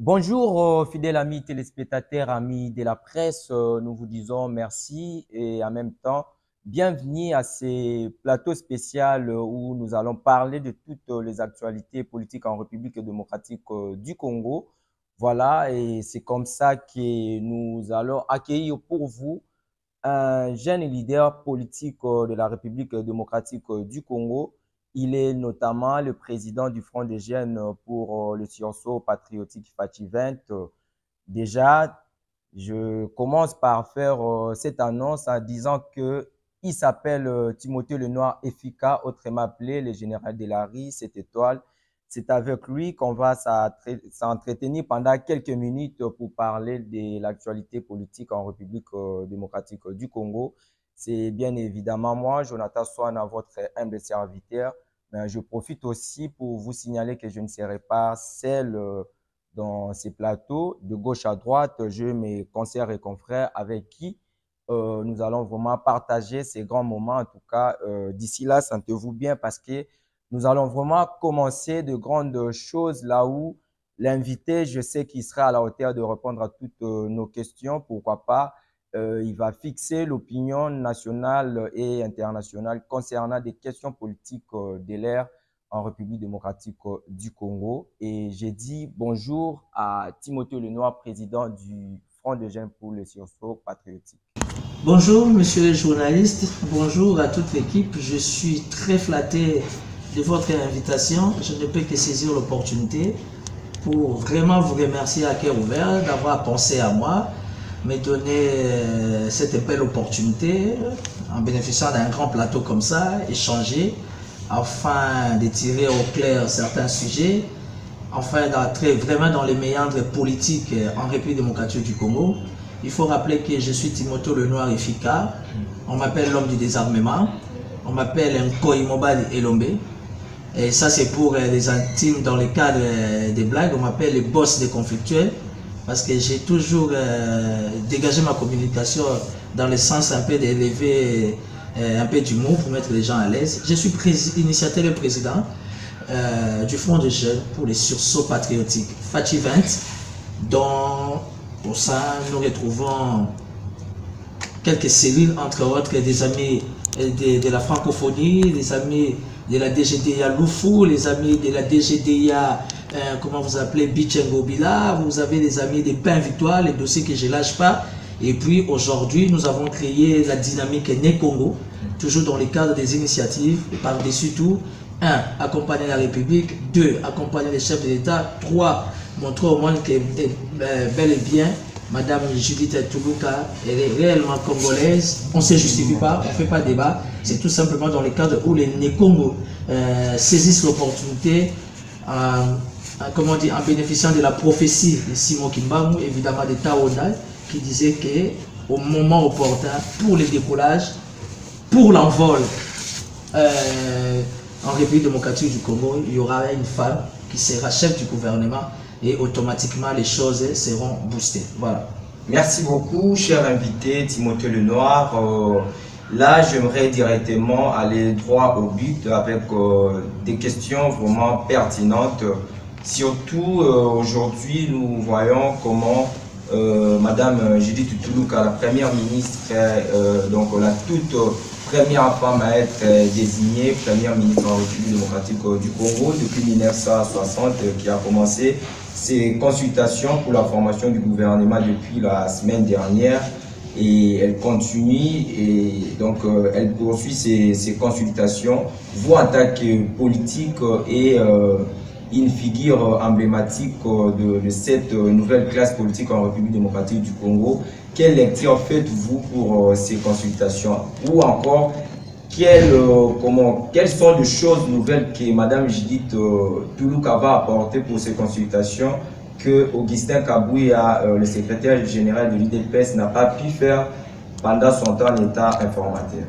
Bonjour, fidèles amis téléspectateurs, amis de la presse. Nous vous disons merci et en même temps, bienvenue à ces plateaux spéciaux où nous allons parler de toutes les actualités politiques en République démocratique du Congo. Voilà, et c'est comme ça que nous allons accueillir pour vous un jeune leader politique de la République démocratique du Congo. Il est notamment le président du Front des jeunes pour le sursaut patriotique Fachi 20. Déjà, je commence par faire cette annonce en disant que il s'appelle Timothée Lenoir Efika, autrement appelé le général de la RI, cette étoile. C'est avec lui qu'on va s'entretenir pendant quelques minutes pour parler de l'actualité politique en République démocratique du Congo. C'est bien évidemment moi, Jonathan Swana, votre humble serviteur. Mais je profite aussi pour vous signaler que je ne serai pas seul dans ces plateaux. De gauche à droite, j'ai mes consoeurs et confrères avec qui nous allons vraiment partager ces grands moments. En tout cas, d'ici là, sentez-vous bien parce que nous allons vraiment commencer de grandes choses là où l'invité, je sais qu'il sera à la hauteur de répondre à toutes nos questions. Pourquoi pas? Il va fixer l'opinion nationale et internationale concernant des questions politiques de l'ère en République démocratique du Congo. Et j'ai dit bonjour à Timothée Lenoir, président du Front des jeunes pour le sursaut patriotique. Bonjour, monsieur le journaliste. Bonjour à toute l'équipe. Je suis très flatté de votre invitation. Je ne peux que saisir l'opportunité pour vraiment vous remercier à cœur ouvert d'avoir pensé à moi, me donner cette belle opportunité en bénéficiant d'un grand plateau comme ça, échanger afin de tirer au clair certains sujets, afin d'entrer vraiment dans les méandres politiques en République démocratique du Congo. Il faut rappeler que je suis Timothée Lenoir Efika. On m'appelle l'homme du désarmement. On m'appelle Nkoy Mobali Elombe. Et ça, c'est pour les intimes dans le cadre des blagues. On m'appelle le boss des conflictuels parce que j'ai toujours dégagé ma communication dans le sens un peu d'élever un peu d'humour pour mettre les gens à l'aise. Je suis initiateur et président du Front des jeunes pour les sursauts patriotiques Fachi 20, dont pour ça, nous retrouvons quelques cellules, entre autres des amis de la francophonie, des amis de la DGDA Loufou, les amis de la DGDA, comment vous appelez, Bichengo Bila, vous avez les amis des Pain Victoire, les dossiers que je ne lâche pas. Et puis aujourd'hui, nous avons créé la dynamique Né Congo, toujours dans le cadre des initiatives, et par-dessus tout, 1. Accompagner la République, 2. Accompagner les chefs de l'État, 3. Montrer au monde que bel et bien, Madame Judith Toulouka, elle est réellement congolaise. On ne se justifie pas, on ne fait pas débat. C'est tout simplement dans le cadre où les Né-Congo saisissent l'opportunité comment dire, en bénéficiant de la prophétie de Simon Kimbamu, évidemment de Taonda, qui disait qu'au moment opportun, pour le décollage, pour l'envol en République démocratique du Congo, il y aura une femme qui sera chef du gouvernement et automatiquement les choses seront boostées. Voilà. Merci beaucoup, cher invité Timothée Lenoir. Là, j'aimerais directement aller droit au but avec des questions vraiment pertinentes. Surtout, aujourd'hui, nous voyons comment Madame Judith Toulouka, la première ministre, donc la toute première femme à être désignée première ministre en République démocratique du Congo depuis 1960, qui a commencé ses consultations pour la formation du gouvernement depuis la semaine dernière, et elle continue et donc elle poursuit ses consultations. Vous, en tant que politique et une figure emblématique de cette nouvelle classe politique en République démocratique du Congo, quelle lecture faites-vous pour ces consultations? Ou encore, quelles sont les choses nouvelles que Mme Judith Toulouka va apporter pour ces consultations que Augustin Kabouya, le secrétaire général de l'UDPS, n'a pas pu faire pendant son temps d'état informateur?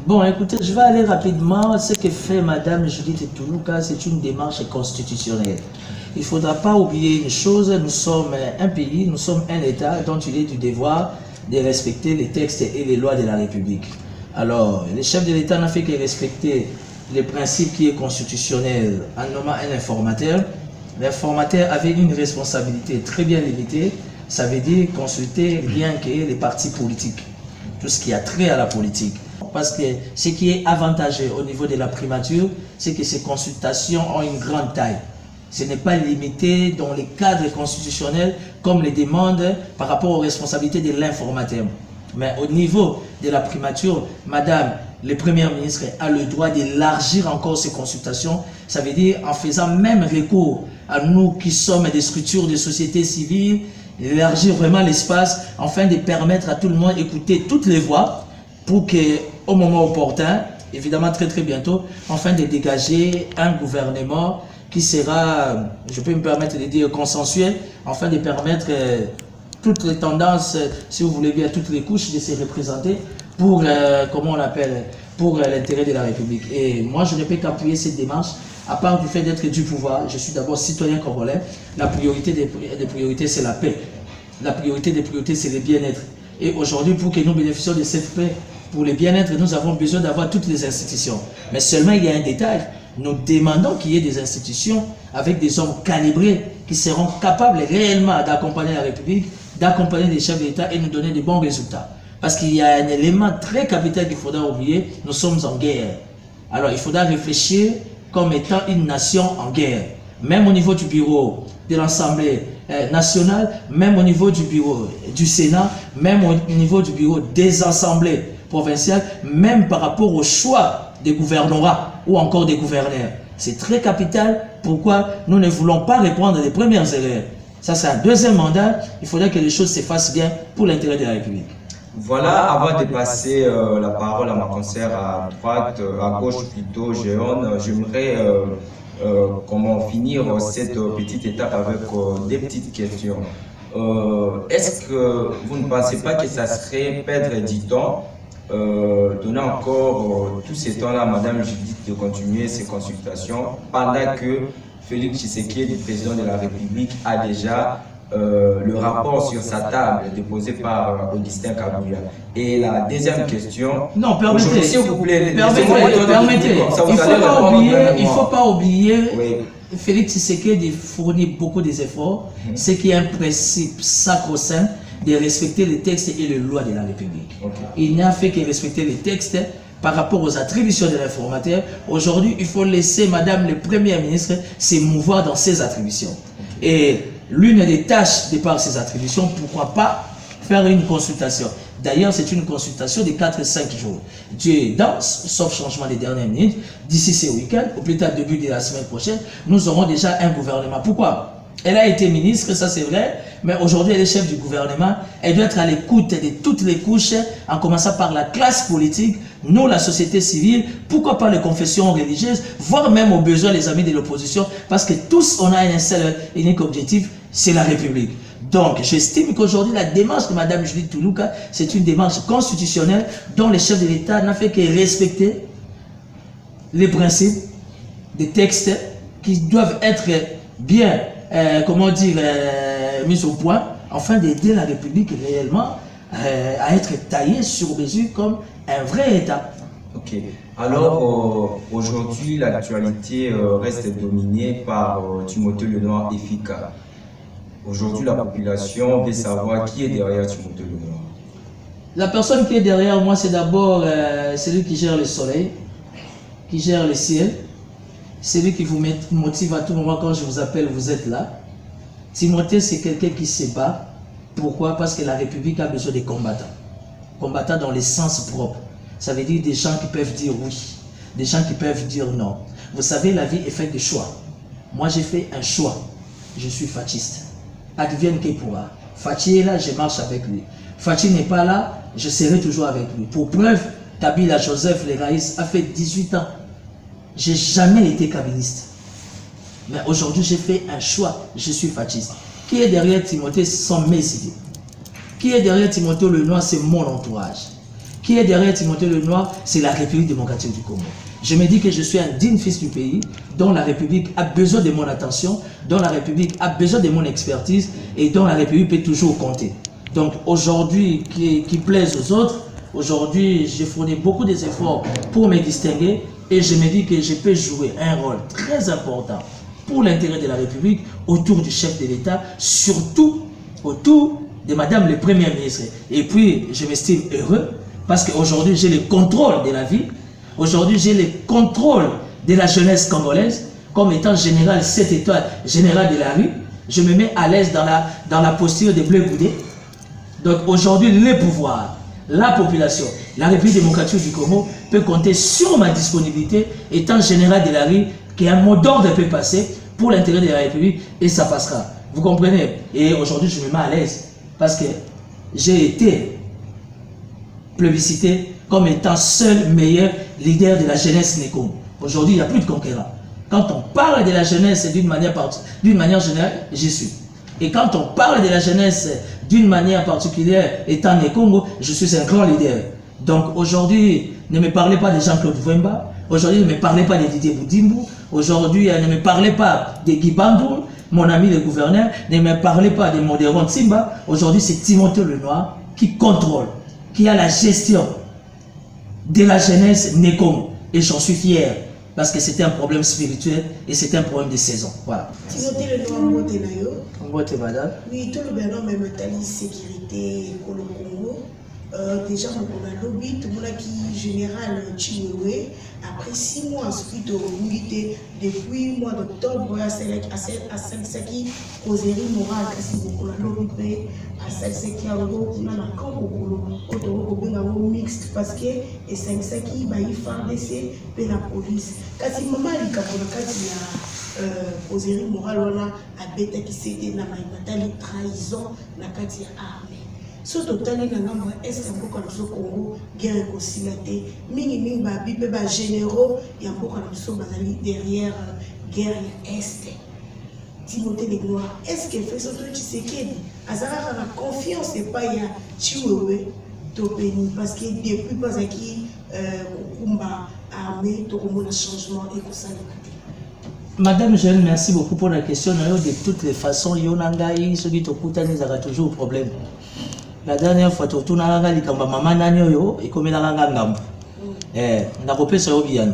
Bon, écoutez, je vais aller rapidement. Ce que fait Mme Judith Toulouka, c'est une démarche constitutionnelle. Il ne faudra pas oublier une chose, nous sommes un pays, nous sommes un État dont il est du devoir de respecter les textes et les lois de la République. Alors, le chef de l'État n'a fait que respecter les principes qui est constitutionnel en nommant un informateur. L'informateur avait une responsabilité très bien limitée, ça veut dire consulter rien que les partis politiques, tout ce qui a trait à la politique. Parce que ce qui est avantageux au niveau de la primature, c'est que ces consultations ont une grande taille. Ce n'est pas limité dans les cadres constitutionnels comme les demandes par rapport aux responsabilités de l'informateur. Mais au niveau de la primature, Madame le Premier ministre a le droit d'élargir encore ces consultations. Ça veut dire en faisant même recours à nous qui sommes des structures de société civile, élargir vraiment l'espace afin de permettre à tout le monde d'écouter toutes les voix pour qu'au moment opportun, évidemment très bientôt, afin de dégager un gouvernement qui sera, je peux me permettre de dire, consensuel, afin de permettre toutes les tendances, si vous voulez bien, toutes les couches de se représenter pour, comment on l'appelle, pour l'intérêt de la République. Et moi, je ne peux qu'appuyer cette démarche, à part du fait d'être du pouvoir. Je suis d'abord citoyen congolais. La priorité des priorités, c'est la paix. La priorité des priorités, c'est le bien-être. Et aujourd'hui, pour que nous bénéficions de cette paix, pour le bien-être, nous avons besoin d'avoir toutes les institutions. Mais seulement, il y a un détail. Nous demandons qu'il y ait des institutions avec des hommes calibrés qui seront capables réellement d'accompagner la République, d'accompagner les chefs d'État et nous donner de bons résultats. Parce qu'il y a un élément très capital qu'il faudra oublier, nous sommes en guerre. Alors il faudra réfléchir comme étant une nation en guerre. Même au niveau du bureau de l'Assemblée nationale, même au niveau du bureau du Sénat, même au niveau du bureau des assemblées provinciales, même par rapport au choix des gouvernorats ou encore des gouverneurs. C'est très capital. Pourquoi nous ne voulons pas répondre des premières erreurs? Ça, c'est un deuxième mandat. Il faudrait que les choses se fassent bien pour l'intérêt de la République. Voilà, avant de passer la parole à ma conseillère à droite, à gauche plutôt, j'aimerais comment finir cette petite étape avec des petites questions. Est-ce que vous ne pensez pas que ça serait perdre du temps, donner encore tous ces temps-là à Madame Judith de continuer ses consultations pendant que Félix Tshisekedi, le président de la République, a déjà le rapport sur sa table déposé par Augustin Kabouya. Et la deuxième question... Non, permettez, s'il vous plaît, permettez. Il ne faut pas oublier, oui. Félix Tshisekedi fournit beaucoup d'efforts, ce qui est un principe sacro-saint de respecter les textes et les lois de la République. Il n'a fait que respecter les textes par rapport aux attributions de l'informateur. Aujourd'hui, il faut laisser Madame le Premier ministre s'émouvoir dans ses attributions. Et l'une des tâches de par ses attributions, pourquoi pas faire une consultation. D'ailleurs, c'est une consultation de 4-5 jours. Dieu est dense, sauf changement des dernières minutes. D'ici ce week-end, au plus tard début de la semaine prochaine, nous aurons déjà un gouvernement. Pourquoi? Elle a été ministre, ça c'est vrai, mais aujourd'hui elle est chef du gouvernement. Elle doit être à l'écoute de toutes les couches, en commençant par la classe politique, nous la société civile, pourquoi pas les confessions religieuses, voire même aux besoins les amis de l'opposition, parce que tous on a un seul unique objectif, c'est la République. Donc j'estime qu'aujourd'hui la démarche de Mme Judith Toulouka, c'est une démarche constitutionnelle dont le chef de l'État n'a fait que respecter les principes des textes qui doivent être bien comment dire, mise au point, afin d'aider la République réellement à être taillée sur mesure comme un vrai État. Ok. Alors, aujourd'hui, l'actualité reste dominée par Timothée Lenoir et FICA. Aujourd'hui, la population veut savoir qui est derrière Timothée Lenoir. La personne qui est derrière moi, c'est d'abord celui qui gère le soleil, qui gère le ciel. C'est lui qui vous motive à tout moment quand je vous appelle, vous êtes là. Timothée, c'est quelqu'un qui se bat. Pourquoi? Parce que la République a besoin de combattants. Combattants dans le sens propre. Ça veut dire des gens qui peuvent dire oui, des gens qui peuvent dire non. Vous savez, la vie est faite de choix. Moi, j'ai fait un choix. Je suis fasciste. Advienne que pourra. Fachi est là, je marche avec lui. Fachi n'est pas là, je serai toujours avec lui. Pour preuve, Kabila Joseph Leraïs a fait 18 ans. J'ai jamais été kabiliste. Mais aujourd'hui, j'ai fait un choix. Je suis fasciste. Qui est derrière Timothée? Ce sont mes idées. Qui est derrière Timothée Lenoir? C'est mon entourage. Qui est derrière Timothée Lenoir? C'est la République démocratique du Congo. Je me dis que je suis un digne fils du pays, dont la République a besoin de mon attention, dont la République a besoin de mon expertise et dont la République peut toujours compter. Donc aujourd'hui, qui plaise aux autres, aujourd'hui, j'ai fourni beaucoup d'efforts pour me distinguer. Et je me dis que je peux jouer un rôle très important pour l'intérêt de la République, autour du chef de l'État, surtout autour de Madame le Premier ministre. Et puis, je m'estime heureux parce qu'aujourd'hui, j'ai le contrôle de la vie. Aujourd'hui, j'ai le contrôle de la jeunesse congolaise. Comme étant général, 7 étoiles, général de la rue, je me mets à l'aise dans la posture de Bleu Goudé. Donc aujourd'hui, les pouvoirs, la population, la République démocratique du Congo peut compter sur ma disponibilité étant général de la rue, qu'un mot d'ordre peut passer pour l'intérêt de la République et ça passera. Vous comprenez? Et aujourd'hui, je me mets à l'aise parce que j'ai été plébiscité comme étant seul meilleur leader de la jeunesse Néko. Aujourd'hui, il n'y a plus de conquérants. Quand on parle de la jeunesse d'une manière générale, j'y suis. Et quand on parle de la jeunesse d'une manière particulière, étant né Congo, je suis un grand leader. Donc aujourd'hui, ne me parlez pas de Jean-Claude Vemba. Aujourd'hui, ne me parlez pas de Didier Boudimbo. Aujourd'hui, ne me parlez pas de Guy Bandou, mon ami le gouverneur. Ne me parlez pas de Modéron Simba. Aujourd'hui, c'est Timothée Lenoir qui contrôle, qui a la gestion de la jeunesse né Congo. Et j'en suis fier. Parce que c'était un problème spirituel et c'était un problème de saison. Voilà. Timothée Lenoir, Mbote Nayo. Mbote, madame. Oui, tout le bien même tali sécurité pour le Congo. Déjà, on a lobby, tout le monde qui général Chiwewe. Après 6 mois, ensuite, depuis le mois d'octobre, à celle qui causerie morale, on a lobby, à celle qui a un camp mixte parce que et celle qui va y faire laisser la police. Quand il m'a dit qu'il y a causerie morale, on a bête qui s'était dans la trahison, la carte armée. Surtout dans les Nangamba, est-ce qu'il y a beaucoup de Congo, guerre conciliatée, mingi babi, bébé généraux, il y a beaucoup de derrière guerre est. Timothée Lenoir, est-ce qu'il fait ce truc qui Azara la confiance et pas il y a Chiwewe Topeni parce que depuis pas qui combat armé, tout le monde a changement et que ça. Madame Jeanne, merci beaucoup pour la question. De toutes les façons, Yonangaï, celui qui a toujours problème. La dernière fois, tu as dit que maman Nanyo et comme il a un repère sur Obiano.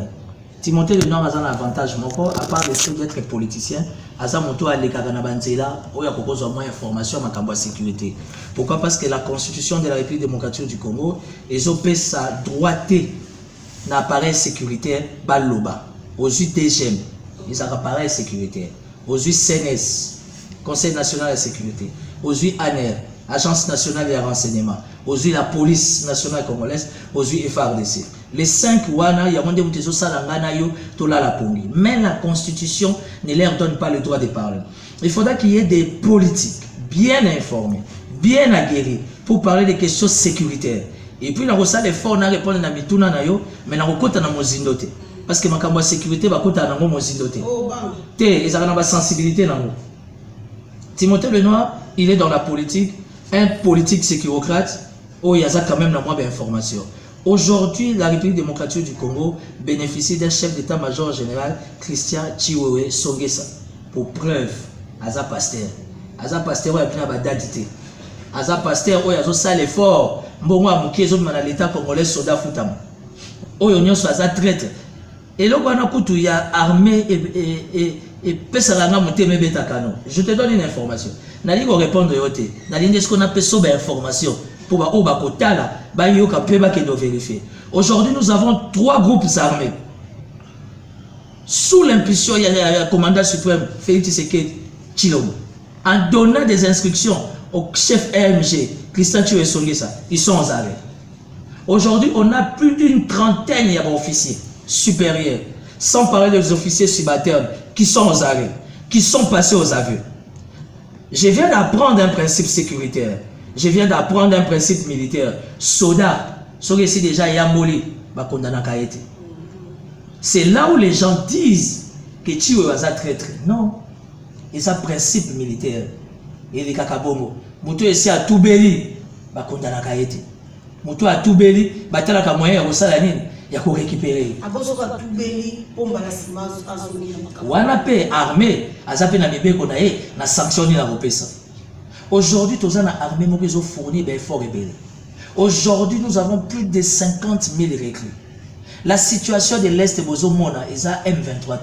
Timothée Lenoir a un avantage, à part le fait d'être politicien, à sa moto à l'Ekaganabanzela, où il y a moins d'informations en sécurité. Pourquoi? Parce que la constitution de la République démocratique du Congo, ils ont sa droité d'appareil sécuritaire, Baloba, aux UTGM, ils ont appareil sécuritaire, aux CNS, Conseil national de sécurité, aux ANER, Agence nationale des renseignements, aux la police nationale congolaise, aux FARDC. Les 5 wana, il y a des gens la pongi. Mais la constitution ne leur donne pas le droit de parler. Il faudra qu'il y ait des politiques bien informés, bien aguerris pour parler des questions sécuritaires. Et puis, on a l'effort de répondre à Mituna Nayo, mais on a na mozindote. Parce que ma sécurité va coûter à mozindote. Ils ont une sensibilité. Timothée Lenoir, il est dans la politique, un politique sécurocrate, où il y a quand même moins d'informations. Aujourd'hui, la République démocratique du Congo bénéficie d'un chef d'état-major général, Christian Chiwewe Songesa. Pour preuve, Aza Pasteur. Aza Pasteur, il y a plein d'adité. Aza Pasteur, il y a un l'effort. Mbongo a mouké, l'État congolais, soldat Foutam. Il y a un traître. Et là, il y a armée et Pessalanga Mouté Mebetakano. Je te donne une information. Nali va répondre à yote. Nali ce qu'on appelle sobe information. Pour vérifier. Aujourd'hui, nous avons 3 groupes armés. Sous l'impulsion, il y a le commandant suprême, Félix Tshisekedi Tshilombo. En donnant des instructions au chef AMG, Christian Chiwewe Songesa, ils sont aux arrêts. Aujourd'hui, on a plus d'une trentaine d'officiers supérieurs, sans parler des officiers subalternes, qui sont aux arrêts, qui sont passés aux aveux. Je viens d'apprendre un principe sécuritaire. Je viens d'apprendre un principe militaire. Soda, si déjà il y a molé, c'est là où les gens disent que Chiwewe est traître. Non, c'est un principe militaire. Il est kakabongo. Moutou ici à Toubeli, bakondana kaete. Moutou à Toubeli, batalaka moyen ya salanine, ya ko récupérer. Abozoka Toubeli, pomba la sima azoni ya makabo. Wana pe armée, azape na mibeko na ye, na sanctionné la repesa. Aujourd'hui, tous les armées ont fourni des efforts rebelles. Aujourd'hui, nous avons plus de 50 000 recrues. La situation de l'Est de Bozomona, ils ont M23,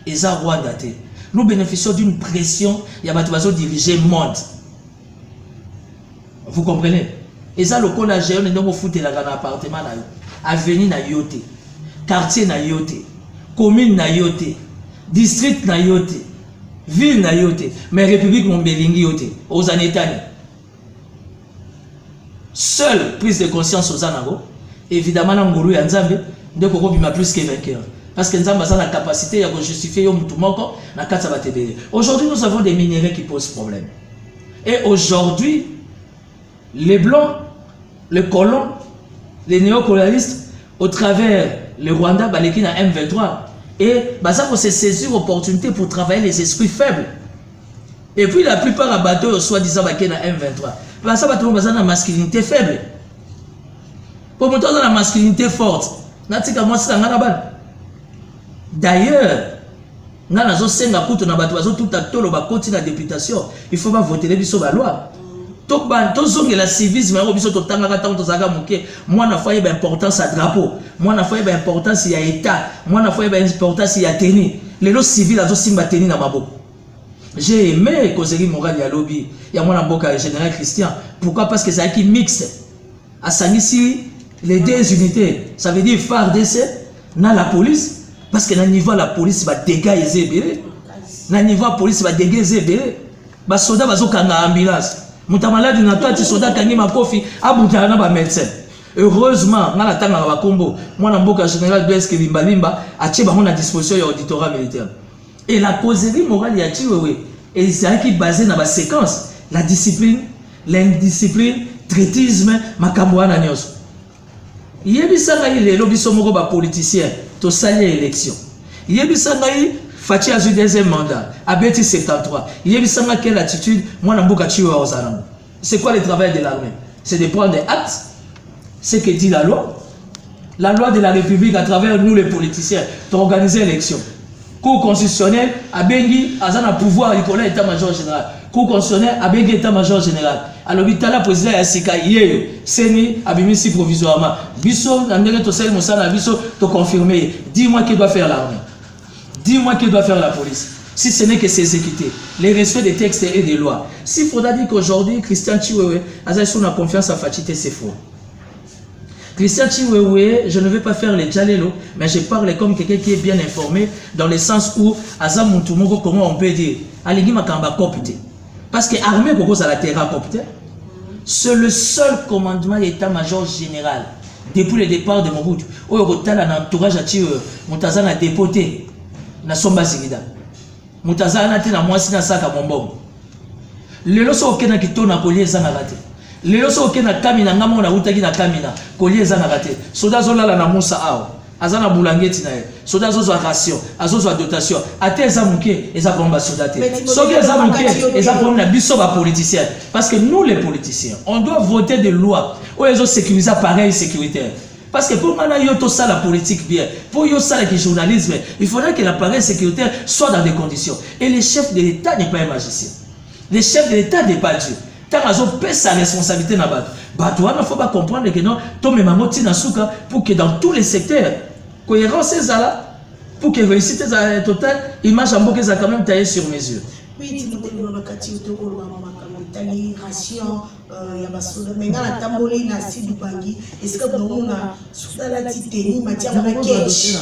ils ont Rwanda. nous bénéficions d'une pression, il y a des diriger le monde. Vous comprenez? Et ça, le col à gérer, nous avons foutu dans l'appartement, avenue na yote, quartier na yote, commune na yote, district na yote, ville na yote, mais république mon belingi yote, aux anetani. Seule prise de conscience aux anago, évidemment, Nanguru et Nzambe, de Koko bima plus que vainqueur. Parce que Nzambe a la capacité de justifier Yom Tumoko, na Katsabatebe. Aujourd'hui, nous avons des minéraux qui posent problème. Et aujourd'hui, les blancs, les colons, les néocolonialistes, au travers le Rwanda, Baleki na M23, et ça pour se saisir l'opportunité pour travailler les esprits faibles. Et puis la plupart à bateau, soi-disant, Baleki na M23. Ça va trouver la masculinité faible. Pour monter dans la masculinité forte, d'ailleurs, il faut pas voter les la loi. La civisme, moi, il y a importance à drapeau, moi, il y a importance à État, moi, il y a importance à tenir. Les lois civiles, tenir dans ma boue. J'ai aimé causerie morale à lobby, il y a mon avocat général Christian. Pourquoi? Parce que c'est qui mixte. À Sanissi, les deux unités, ça veut dire FARDC, dans la police, parce que dans le niveau de la police, va dégager. Dans le niveau de la police, va dégager. Les soldats vont aller en ambulance. Mon malade, il y a des soldats qui ont kofi, à médecin. Heureusement, dans la tanga wa Kombo, moi, l'avocat général Blaise Limba, a tiré à disposition de l'auditorat militaire. Et la causerie morale, il y a et c'est qui est basé dans la séquence, la discipline, l'indiscipline, traitisme, makambouana nyos. Il y a des lobbies politiciens, qui ont sali l'élection. Il y a des Fatih a eu deuxième mandat, a Betty 73. Il y a des quelle attitude, moi, c'est quoi le travail de l'armée? C'est de prendre des actes, ce que dit la loi de la République à travers nous les politiciens, d'organiser l'élection. Cour constitutionnel, a Bengi, a un pouvoir, il connaît l'état-major général. Cour constitutionnel, a Bengi, état-major général. Alors, l'hôpital, président Yassika, hier, Seni, a Bimisi provisoirement. Bisso, Nandere Tosel, Moussana, Bisso, te confirmer. Dis-moi qui doit faire l'armée. Dis-moi qui doit faire la police. Si ce n'est que s'exécuter. Les respects des textes et des lois. S'il faudra dire qu'aujourd'hui, Christian Chiwewe, a confiance à Fatih, c'est faux. Christian Chiwewe, je ne vais pas faire les Djalelo, mais je parle comme quelqu'un qui est bien informé, dans le sens où, Azam Moutoumoko, comment on peut dire, Aligi Makamba Kopte. Parce que l'armée, pourquoi ça la terra Kopte? C'est le seul commandement de l'état-major général, depuis le départ de Mobutu, où il y a un entourage à Chiwewe, Moutazan a dépoté, na Somba Zigida. Moutazan a été na Mwasi na Saka Mombongo. Le loso okena kitona kolie zanagate. Les gens qui ont kamina ngamo na utaki na kamina collier za na raté soda zola la na musa ao azana bulangeti na ye soda zozo ration azozo dotation ate za muke eza komba soda te soki eza muke eza komba na biso ba politiciens parce que nous les politiciens on doit voter des lois où ils ont sécurisé pareil sécuritaire parce que pour mana yo to ça la politique bien pour yo ça le journalisme il faudrait que l'appareil sécuritaire soit dans des conditions et le chef de l'État n'est pas un magicien le chef de l'État n'est pas Dieu. Tant qu'ils ont sa responsabilité dans Bato, il ne faut pas comprendre que non, pour que dans tous les secteurs, cohérence est là, pour que réussite est totale, l'image en bouquet a quand même taillé sur mesure. Oui, tu ration, il y a mais dans la tamboli, na si du bangi, est-ce que nous avons la titanie, matière à ketch.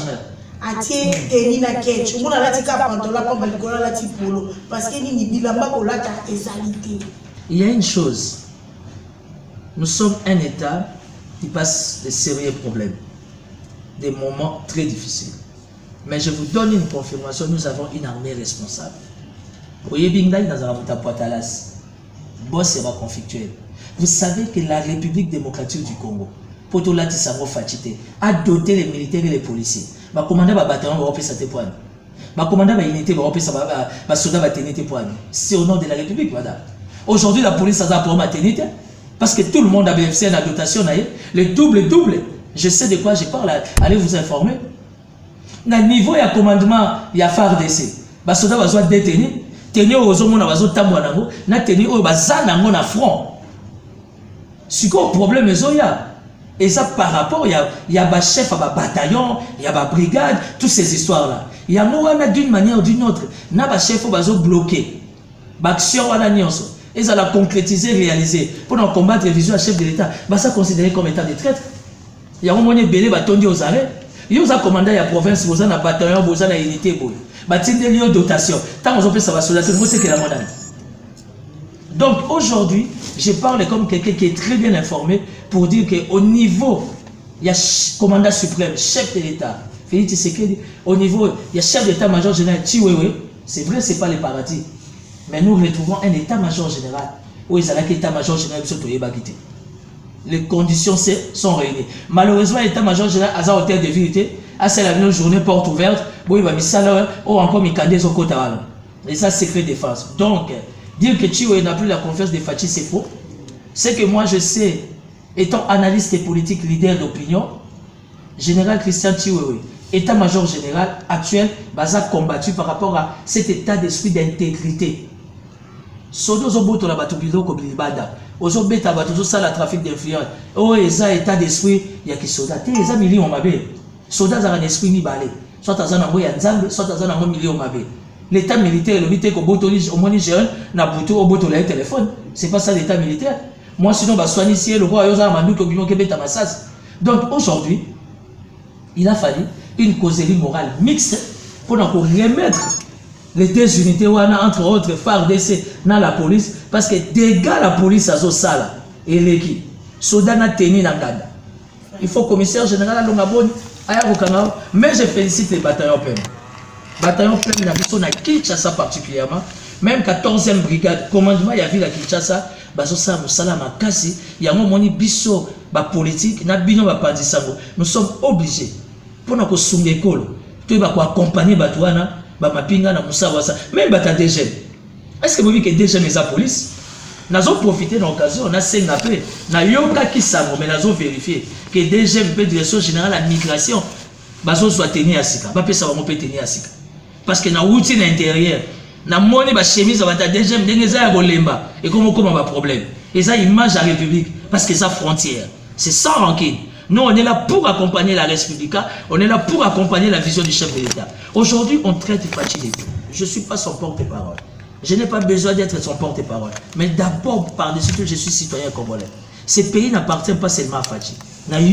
Atie teni na ketch, on a la tika pantola, comme la tipolo, parce que ni bilamba ko la artisanalité. Il y a une chose, nous sommes un État qui passe de sérieux problèmes, des moments très difficiles. Mais je vous donne une confirmation, nous avons une armée responsable. Vous savez que la République démocratique du Congo, a doté les militaires et les policiers. Le commandant va battre un sa tépoigne. Le commandant va unité va soldat va tenir tépoigne. C'est au nom de la République, madame. Aujourd'hui, la police a pour maternité parce que tout le monde a bénéficié de la dotation. Le double. Je sais de quoi je parle. Allez vous informer. Dans le niveau, il y a commandement, il y a FARDC. Les soldats vont être détenus. Tenir aux hommes, ils vont être tenir aux hommes na front. Ce qui est le problème, et ça par rapport, il y a un chef, un bataillon, il y a une brigade, toutes ces histoires-là. Il y a d'une manière ou d'une autre, n'a pas chef ou bloqué. L'action à la nyonso. Ils allaient concrétiser, réaliser. Pour combattre les visions à chef de l'État, ça considéré comme état de traître. Il y a un moment belé batondi aux arrêts. Il y a un commandant de la province, vous avez un bataillon, vous avez une unité. Il y a une dotation. Tant qu'on peut ça va soldat, vous savez que la monnaie. Donc aujourd'hui, je parle comme quelqu'un qui est très bien informé pour dire qu'au niveau, il y a commandant suprême, chef de l'État, Félix Tshisekedi, au niveau, il y a chef d'état-major général, Chiwewe, c'est vrai, ce n'est pas les paradis. Mais nous retrouvons un état-major général où ils ont un état-major général qui sont les conditions sont réunies. Malheureusement, l'état-major général a un hôtel de vérité, a une journée porte ouverte, où il va mettre ça ou encore mis candé au côté. Et ça, c'est secret défense. Donc, dire que Chiwewe n'a plus la confiance de Fachi, c'est faux. C'est que moi, je sais, étant analyste et politique, leader d'opinion, général Christian Chiwewe, état-major général actuel, a combattu par rapport à cet état d'esprit d'intégrité. Sodo zoboto la bato biloko bilibanda. Ozo beta bato zo sala trafic d'influence. Oh eza état d'esprit ya ki soda te eza million mabe. Soda za un esprit ni balé. Soit azana ngo ya nzambe, soit azana ngo million mabe. L'état militaire le bité ko botoli au moins jeune na buto au boto la téléphone. C'est pas ça l'état militaire. Moi sinon ba soigner si le roi yoza mandu ko bino ke beta massas. Donc aujourd'hui, il a fallu une causerie morale mixte pour nous remettre les deux unités entre autres FARDC dans la police parce que dégâts la police à Zosala et l'équipe soda na tenu na gada. Il faut commissaire général à Longaboni mais je félicite les bataillons pleins. Bataillon plein na Kinshasa particulièrement, même 14e brigade commandement ya ville à Kinshasa bazosa musala makasi ya moni biso ba politique na bino ba pandisango. Nous sommes obligés pour nous sunga école tu vas accompagner batouana mapinga na musawasa même bata des jeunes. Est-ce que vous voyez que des jeunes les police nazo profiter de l'occasion na senga pe na yoka ki sango mais nazo vérifier que des jeunes pe direction générale à migration bazo soit tenir à sika ba pesa ba mo pe tenir à sika parce que na routine intérieure na moni ba chemise bata des jeunes ndengeza ya bolemba et comment ba problème et ça image à République parce que ça frontière c'est sans rancune. Nous, on est là pour accompagner la République, on est là pour accompagner la vision du chef de l'État. Aujourd'hui, on traite Fachi de tout. Je ne suis pas son porte-parole. Je n'ai pas besoin d'être son porte-parole. Mais d'abord, par-dessus tout, je suis citoyen congolais. Ce pays n'appartient pas seulement à Fachi. Il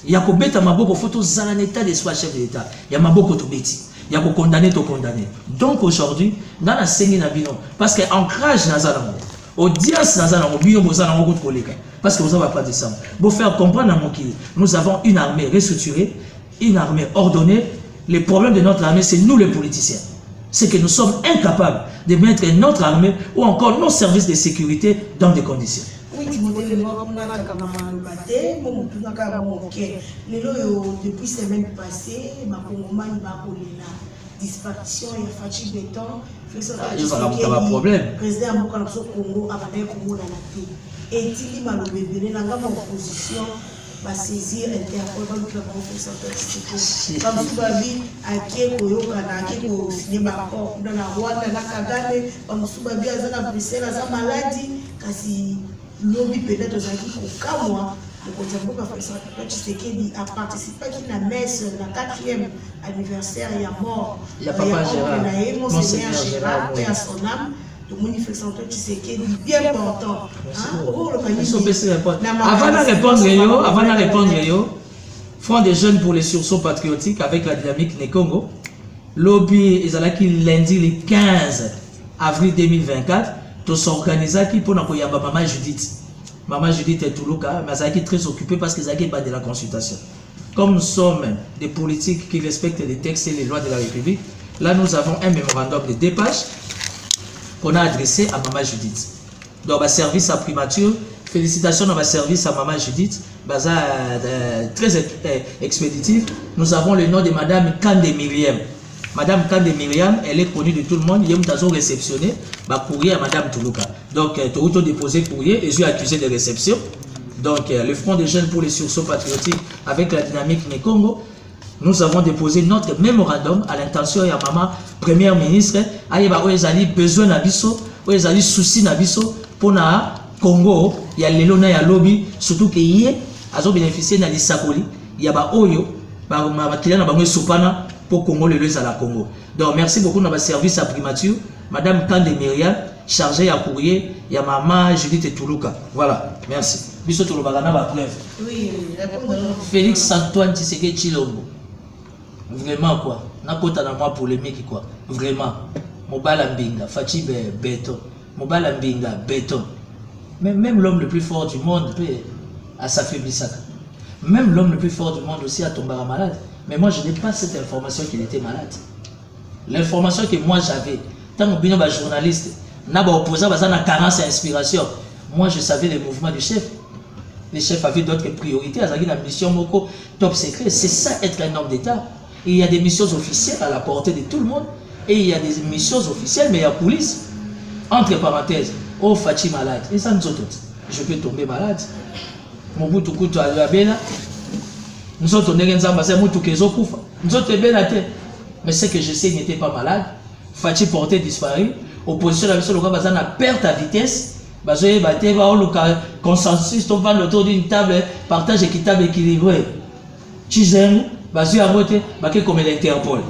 y a un maboko photo dans l'état de soi chef de l'État. Il y a maboko to beti. Il y a condamné to condamné. Donc aujourd'hui, dans la scène nabino, parce que ancrage nazalango, audience nazalango, bino bozalango de collègues. Parce que vous n'avez pas de ça. Pour faire comprendre à mon qu'il nous avons une armée restructurée, une armée ordonnée. Les problèmes de notre armée, c'est nous les politiciens. C'est que nous sommes incapables de mettre notre armée ou encore nos services de sécurité dans des conditions. Oui, depuis semaine passée, disparition et fatigue de temps. Il y a un problème. Président Congo a Congo dans la paix. Et il m'a donné la opposition va saisir Interpol dans le professeur Tshisekedi. Comme vous avez à Keko Yokana, Keko cinéma dans la Rwanda, la Kagame, comme vous avez à la Bruxelles, à la maladie, kasi lobby peut-être aux amis au cas moi. Le professeur Tshisekedi a participé à la messe, la 4e anniversaire, il y a mort. Il y a Papa Gérard, Monseigneur Gérard, paix à son âme. Le manifestant Tshisekedi bien important. Avant de répondre, Front des jeunes pour les sursauts patriotiques avec la dynamique Nekongo, lobby ezalaki lundi le 15 avril 2024, to s'organiser qui pour nakoyamba Maman Judith. Maman Judith est Toulouka, mais elle est très occupée parce qu'ils n'ont pas de la consultation. Comme nous sommes des politiques qui respectent les textes et les lois de la République, là nous avons un mémorandum de 2 pages qu'on a adressé à Maman Judith. Donc, service à primature, félicitations dans le service à Maman Judith, très expéditif. Nous avons le nom de Madame Kande Myriam. Madame Kande Myriam, elle est connue de tout le monde. Il y a un réceptionné, courrier à Madame Toulouka. Donc, tu as déposé courrier et je suis accusé de réception. Donc, le Front des jeunes pour les sursauts patriotiques avec la dynamique Nekongo. Nous avons déposé notre mémorandum à l'intention de la maman première ministre. Il y a besoin d'abisso, il y a souci d'abisso pour le Congo. Il y a l'élona, il y a lobby, surtout qu'il y a bénéficié de l'Isakoli. Il y a Oyo, il y a Soupana, pour Congo le à la Congo. Donc merci beaucoup dans votre service à primature. Madame Kande Myriam, chargée à courrier, il y a maman Judith Toulouka. Voilà, merci. Biso Touloubagana va preuve. Oui, Félix Antoine Tshisekedi Tshilombo. Vraiment quoi. N'a pas dans moi polémique quoi. Vraiment. Mobala Mbinga, Fachi béton. Mobala Mbinga, béton. Mais même l'homme le plus fort du monde peut s'affaiblir. Même l'homme le plus fort du monde aussi a tombé malade. Mais moi je n'ai pas cette information qu'il était malade. L'information que moi j'avais, tant que je suis journaliste, n'a pas opposé à la carence et inspiration. Moi je savais les mouvements du chef. Les chefs avaient d'autres priorités. Ils avaient la mission Moko top secret. C'est ça être un homme d'État. Il y a des missions officielles à la portée de tout le monde. Et il y a des missions officielles, mais il y a police. Entre parenthèses, oh Fachi malade. Et ça nous autres. Je peux tomber malade. Mobutu Kutu Alabela. Nous autres, on est en train de nous autres, mais ce que je sais, il n'était pas malade. Fachi portait disparu. Opposition à la perte à vitesse. Consensus, on va autour d'une table, partage équitable, équilibré. Chizeng, basé à voter, comme l'Interpol.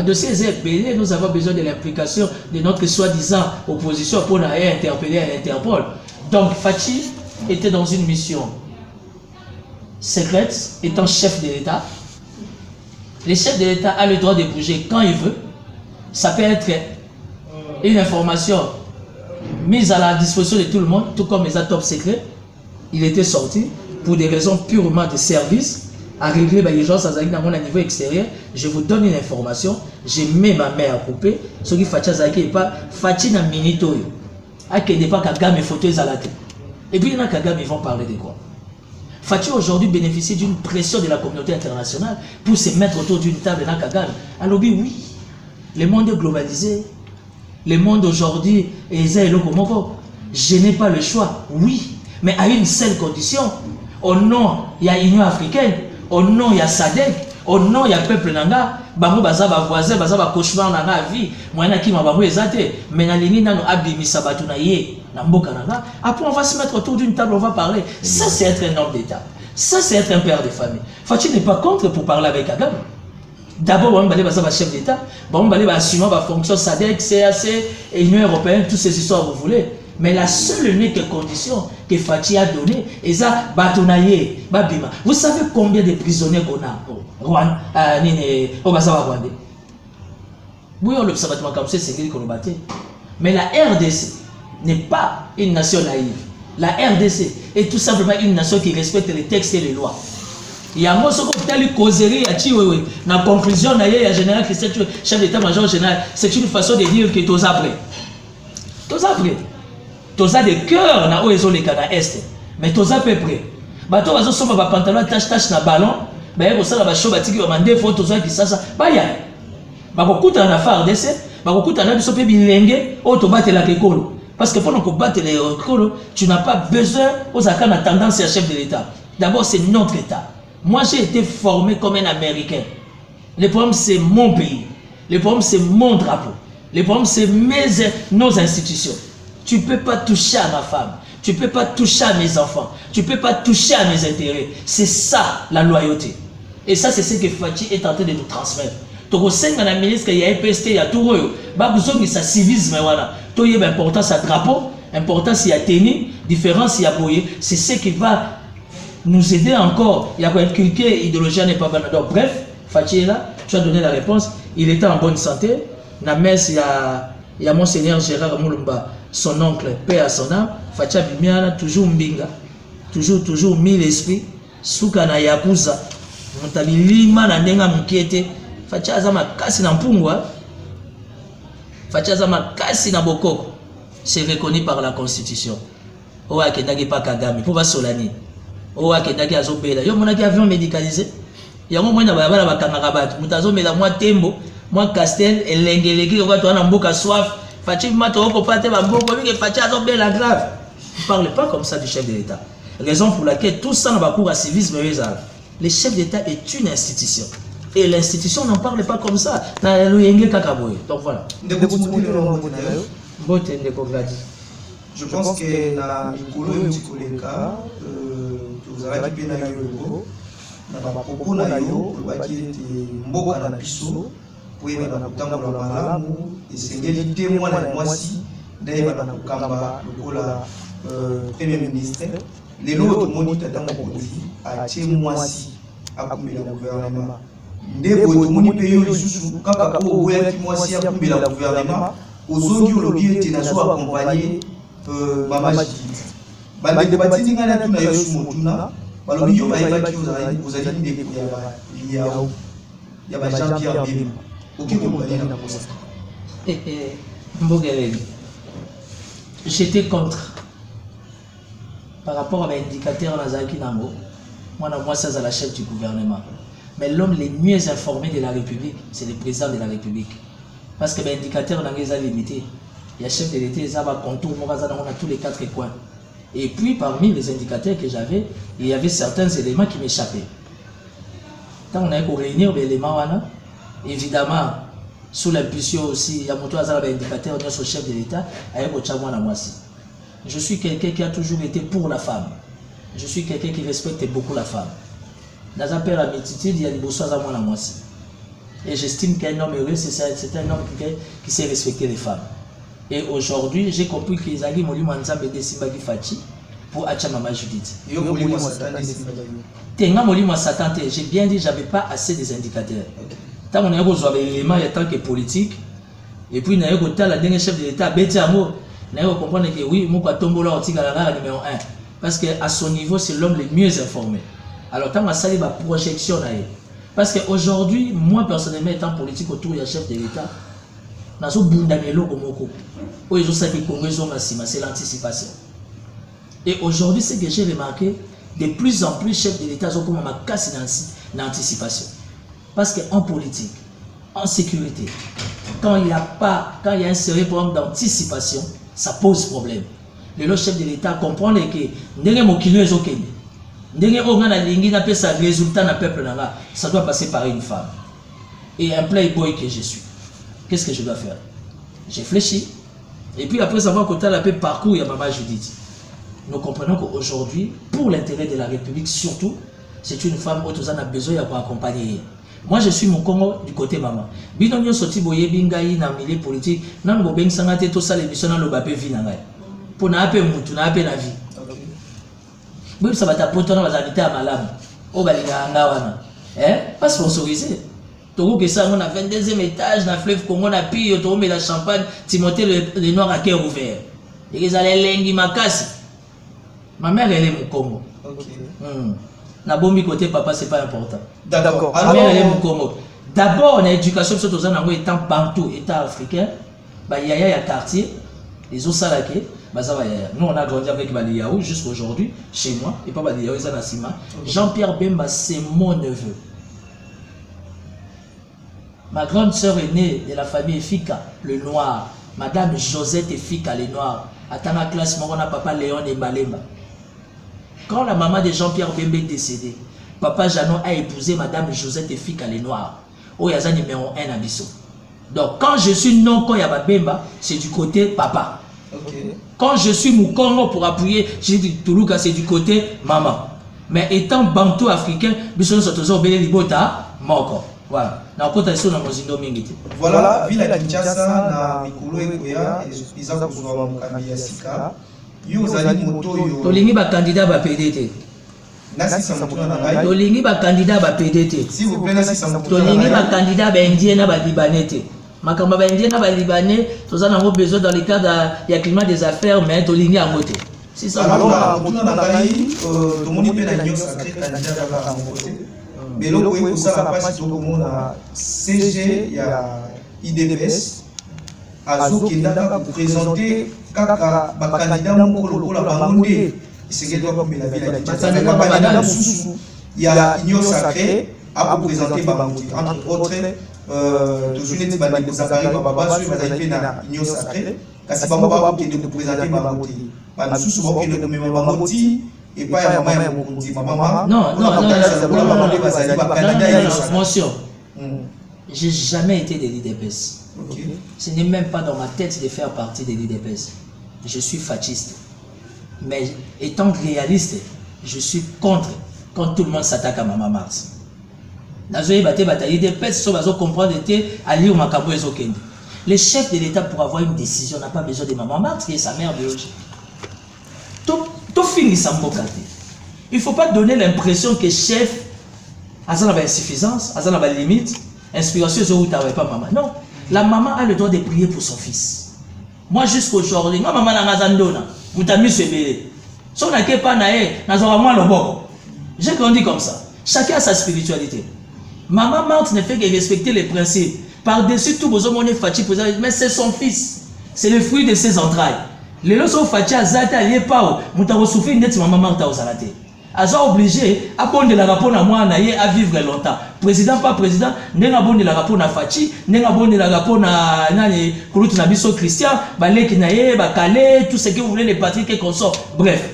De ces appelés, nous avons besoin de l'implication de notre soi-disant opposition pour interpeller à l'Interpol. Donc Fachi était dans une mission secrète, étant chef de l'État. Le chef de l'État a le droit de bouger quand il veut. Ça peut être une information mise à la disposition de tout le monde, tout comme les top secrets. Il était sorti pour des raisons purement de service, à régler les gens à niveau extérieur. Je vous donne une information, je mets ma main à couper, ce qui fait pas Fachi na minito. À qui n'est pas Kagame photo Zalate. Et puis il y a Kagame, ils vont parler de quoi? Fachi aujourd'hui bénéficie d'une pression de la communauté internationale pour se mettre autour d'une table dans Kagame. Alors oui, le monde est globalisé. Le monde aujourd'hui est je n'ai pas le choix, oui, mais à une seule condition. Au nom, il y a l'Union africaine, au nom, il y a SADC, au nom, il y a le peuple nanga, bango baza ba voisin, baza ba cauchemar nanga vie, moyena ki mababu ezate, mais na lingi nano abimisa batu na ye, na mboka nanga. Après on va se mettre autour d'une table, on va parler. Ça c'est être un homme d'État. Ça c'est être un père de famille. Fachi n'est pas contre pour parler avec Kagame. D'abord, on va aller chef d'État, on va aller assumer la fonction SADC, CAC, Union européenne, toutes ces histoires vous voulez. Mais la seule unique condition que Fachi a donnée, c'est ça, batonaye, babima. Vous savez combien de prisonniers qu'on a au Rwanda, au Rwanda? Oui, on l'observatoire comme ça, c'est ce qu'on a battu. Mais la RDC n'est pas une nation naïve. La RDC est tout simplement une nation qui respecte les textes et les lois. Il y a un mot qui causerie à la conclusion, il y a général Christian, chef d'état-major général, c'est une façon de dire que tous après. Tous après. Tous de cœur na oezo les kana est. Mais tous à peu près. Bato bazo soma ba pantalon tache na ballon, ba yeko sala ba show batiki ba mande photo zo ki sasa. Ba ya. Ba kokuta na FARDC, ba kokuta na biso pe bilenge o to batela kekolo. Parce que pendant qu'on batte les kekolo, tu n'as pas besoin aux akana na tendance à chef de l'État. D'abord c'est notre État. Moi, j'ai été formé comme un Américain. Le problème, c'est mon pays. Le problème, c'est mon drapeau. Le problème, c'est nos institutions. Tu ne peux pas toucher à ma femme. Tu ne peux pas toucher à mes enfants. Tu ne peux pas toucher à mes intérêts. C'est ça, la loyauté. Et ça, c'est ce que Fachi est en train de nous transmettre. Tu sais, la ministre, il y a EPST, il y a tout. Il y a civisme. Il y a importance à drapeau, importance à tenue, différence à boyer. C'est ce qui va nous aider encore. Il y a inculqué l'idéologie n'est pas bonne. Donc bref, Fachi est là, tu as donné la réponse. Il était en bonne santé. La messe, il y a Monseigneur Gérard Moulumba, son oncle, paix à son âme. Fachi Bimiana, toujours mbinga, toujours mille esprits. Souka na yakuza, montali lima na ndenga mkiete. Fachi azama kasi na mpungwa. Fachi azama kasi na bokoko. C'est reconnu par la Constitution. Owa kendaki pa Kagame, pour Solani. Oh, akendaki azobela yo monaki avion médicalisé ya mo mwana ba bala bakangaka bato mutazo mela moi tembo moi castel elengeleki ko to na mboka soif Fachi mato ko pate ba mboko bike Fachi azobela grave. Ne parle pas comme ça du chef de l'État. Raison pour laquelle tout ça n'a pas cours à civisme. Le chef d'État est une institution. Et l'institution n'en parle pas comme ça. Donc voilà. Je pense que la Nikolo Ntikoleka, vous avez bien eu le mot. na bakoko na yo lobaki ete mboka na biso po yeba na kotambola malamu esengeli te mwana ya mwasi ndayeba na kokamba lokola premier ministre lelo tomoni tata mokonzi atie mwasi akumbela gouvernement nde boye tomoni mpe yo lisusu kaka po oboyaki mwasi akumbela gouvernement ozongi olobi ete nazo akompagne mama Judith bandeko batindi ngai natuna yo su motuna balobi yo bayebaki ozali ndeko ya Jean Pierre Bemba okoki kokompanye na posa Mbogeleli, j'étais contre par rapport à l'indicateur Nazaki Nambo. Moi, ça, c'est la chef du gouvernement. Mais l'homme le mieux informé de la République, c'est le président de la République. Parce que l'indicateur n'a pas limité. Il y a chef de l'État, il y a contour, on a tous les 4 coins. Et puis, parmi les indicateurs que j'avais, il y avait certains éléments qui m'échappaient. Quand on a réuni les éléments, évidemment, sous l'impulsion aussi, il y a un indicateur de chef de l'État, je suis quelqu'un qui a toujours été pour la femme. Je suis quelqu'un qui respecte beaucoup la femme. Dans un père amitié, il y a des beaux à moi la moitié. Et j'estime qu'un homme heureux, c'est un homme qui sait respecter les femmes. Et aujourd'hui, j'ai compris qu'ils allaient mourir Manzambe de Simbagi Fachi pour Achamama Judith. J'ai bien dit, j'avais pas assez des indicateurs. Tant on a besoin d'éléments en tant que politique, et puis on a eu la dernière chef de l'État, Betty Amo, on a compris que oui, moi, Tombola, numéro 1. Parce qu'à son niveau, c'est l'homme le mieux informé. Alors, tant que ça, il y a une projection. Parce qu'aujourd'hui, moi, personnellement, étant politique autour du chef de l'État, c'est l'anticipation. Et aujourd'hui, ce que j'ai remarqué, de plus en plus, chef de l'État ont ma casse l'anticipation. Parce qu'en politique, en sécurité, quand il y a un sérieux problème d'anticipation, ça pose problème. Le chef de l'État comprend que ça doit passer par une femme. Et un playboy que je suis. Qu'est-ce que je dois faire? J'ai fléchi. Et puis après avoir côté la paix parcours, il y a Maman Judith. Nous comprenons qu'aujourd'hui, pour l'intérêt de la République surtout, c'est une femme où on a besoin pour accompagner. Moi, je suis mon Congo du côté maman. Binomio soti boye bingayi na milieu politique, nan bo beng sangate to sale biso na loba pe vie na ngai. Pour na pe mutu na pe na vie. Oui, ça va t'apporter dans les habitats à malam. Oh balinga ngawana. Pas sponsorisé. Togo que ça on a 22e étage dans fleuve Congo na pille, to met la champagne, Timothée le noir à cœur ouvert. Et ils allaient lengi makasi. Ma mère elle est mon Congo. OK. Na bombi côté papa c'est pas important. D'accord. D'abord en éducation surtout en étant bantou état africain, bah yaya ya quartier, les osalake, bah ça va yaya. Nous on a grandi avec Baliyaou jusqu'aujourd'hui chez moi et pas Baliyaou ça Nassima. Jean-Pierre Bemba c'est mon neveu. Ma grande sœur est née de la famille Fika le noir. Madame Josette Fika le noir. Attends la classe mon papa Léon et Balemba. Quand la maman de Jean-Pierre Bemba est décédée, papa Janon a épousé Madame Josette Fika les Noirs. Oh, il y a un numéro 1 à Bissau. Donc, quand je suis non, quand il y a Bemba, c'est du côté papa. Okay. Quand je suis Moukongo pour appuyer, j'ai dit Toulouka, c'est du côté maman. Mais étant bantou africain, Bissau sont toujours belé libota, moko. Voilà. Voilà, ville à Kinshasa, na Mikolo Ekoya, ils ont besoin de Mukambia Sika. Tolingi ba candidat ba PDT. Tolingi ba candidat ba PDT. S'il vous plaît, Tolingi ba candidat ba indien na ba libanais. Makamba ba indien na ba libanais, tous en avons besoin dans le cadre du climat des affaires, mais tolingi à côté. C'est ça. Alors, on a parlé, tout le monde est dans l'union sacrée candidat à mon côté. Mais là, vous ça va pas si tout le monde a CG, il y a IDPS, Azo qui est là pour présenter. Kaka candidat moko la bangonde c'est doit comme la ville il y a union sacrée à présenter bangonde entre autres toujours les bandits Zakari baba sur la union sacrée kasi baba qui de présenter bangonde pas sous souvent qui de même bangonde et pas ya maman mokundi maman non mention j'ai jamais été de l'IDPS. Ce n'est même pas dans ma tête de faire partie de l'IDPS. Je suis fasciste. Mais étant réaliste, je suis contre quand tout le monde s'attaque à Maman Marthe. Le chef de l'État, pour avoir une décision, n'a pas besoin de Maman Marthe, qui est sa mère biologique. Il ne faut pas donner l'impression que chef a une insuffisance, a une limite, inspiration, pas maman. Non, la maman a le droit de prier pour son fils. Moi, jusqu'aujourd'hui, ma maman n'a pas de si on n'a pas j'ai grandi comme ça. Chacun a sa spiritualité. Maman Marthe ne fait que respecter les principes. Par-dessus tout, mais c'est son fils. C'est le fruit de ses entrailles. Les lois sont fâchés à Zata, il n'y a pas. Moutaro souffrir net maman Marthe à Ozalate. Aza obligé à prendre de la rapport à moi à vivre longtemps. Président, pas président, n'est bon de la rapport à Fachi, n'est bon de la rapport à Nani, Koulout Nabiso Christian, Balek Naye, Bakale, tout ce que vous voulez, les patries qui consortent. Bref.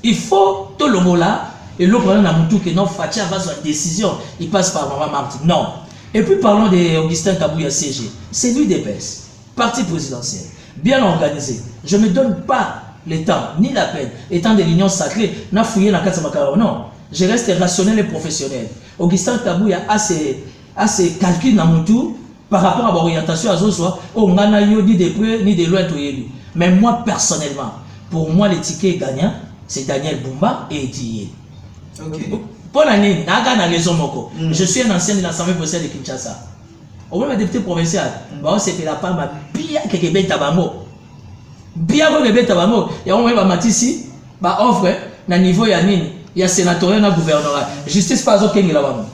Il faut tout le mot là, et l'autre problème dans tout que non, Fachi va sur la décision, il passe par maman Marthe. Non. Et puis parlons d'Augustin Kabouya CG. C'est lui des baisses. Parti présidentiel. Bien organisé. Je ne donne pas le temps, ni la peine, étant de l'union sacrée, n'a fouillé dans Katsamakaro. Non, je reste rationnel et professionnel. Augustin Kabouya a ses calculs dans mon tour par rapport à l'orientation à Zoswa, au Manayo, ni de près, ni de loin. Mais moi, personnellement, pour moi, les tickets gagnants, c'est Daniel Bumba et Etiye. Pour l'année, je suis un ancien de l'Assemblée provinciale de Kinshasa. Au même député provincial, c'était la palme bien que Québec Tabamo. Bien que Québec Tabamo, il y a un moment Matisse, offre, na niveau Yanine, il y a sénatorial, na gouvernorat. Justice pas au Kenya là-bas.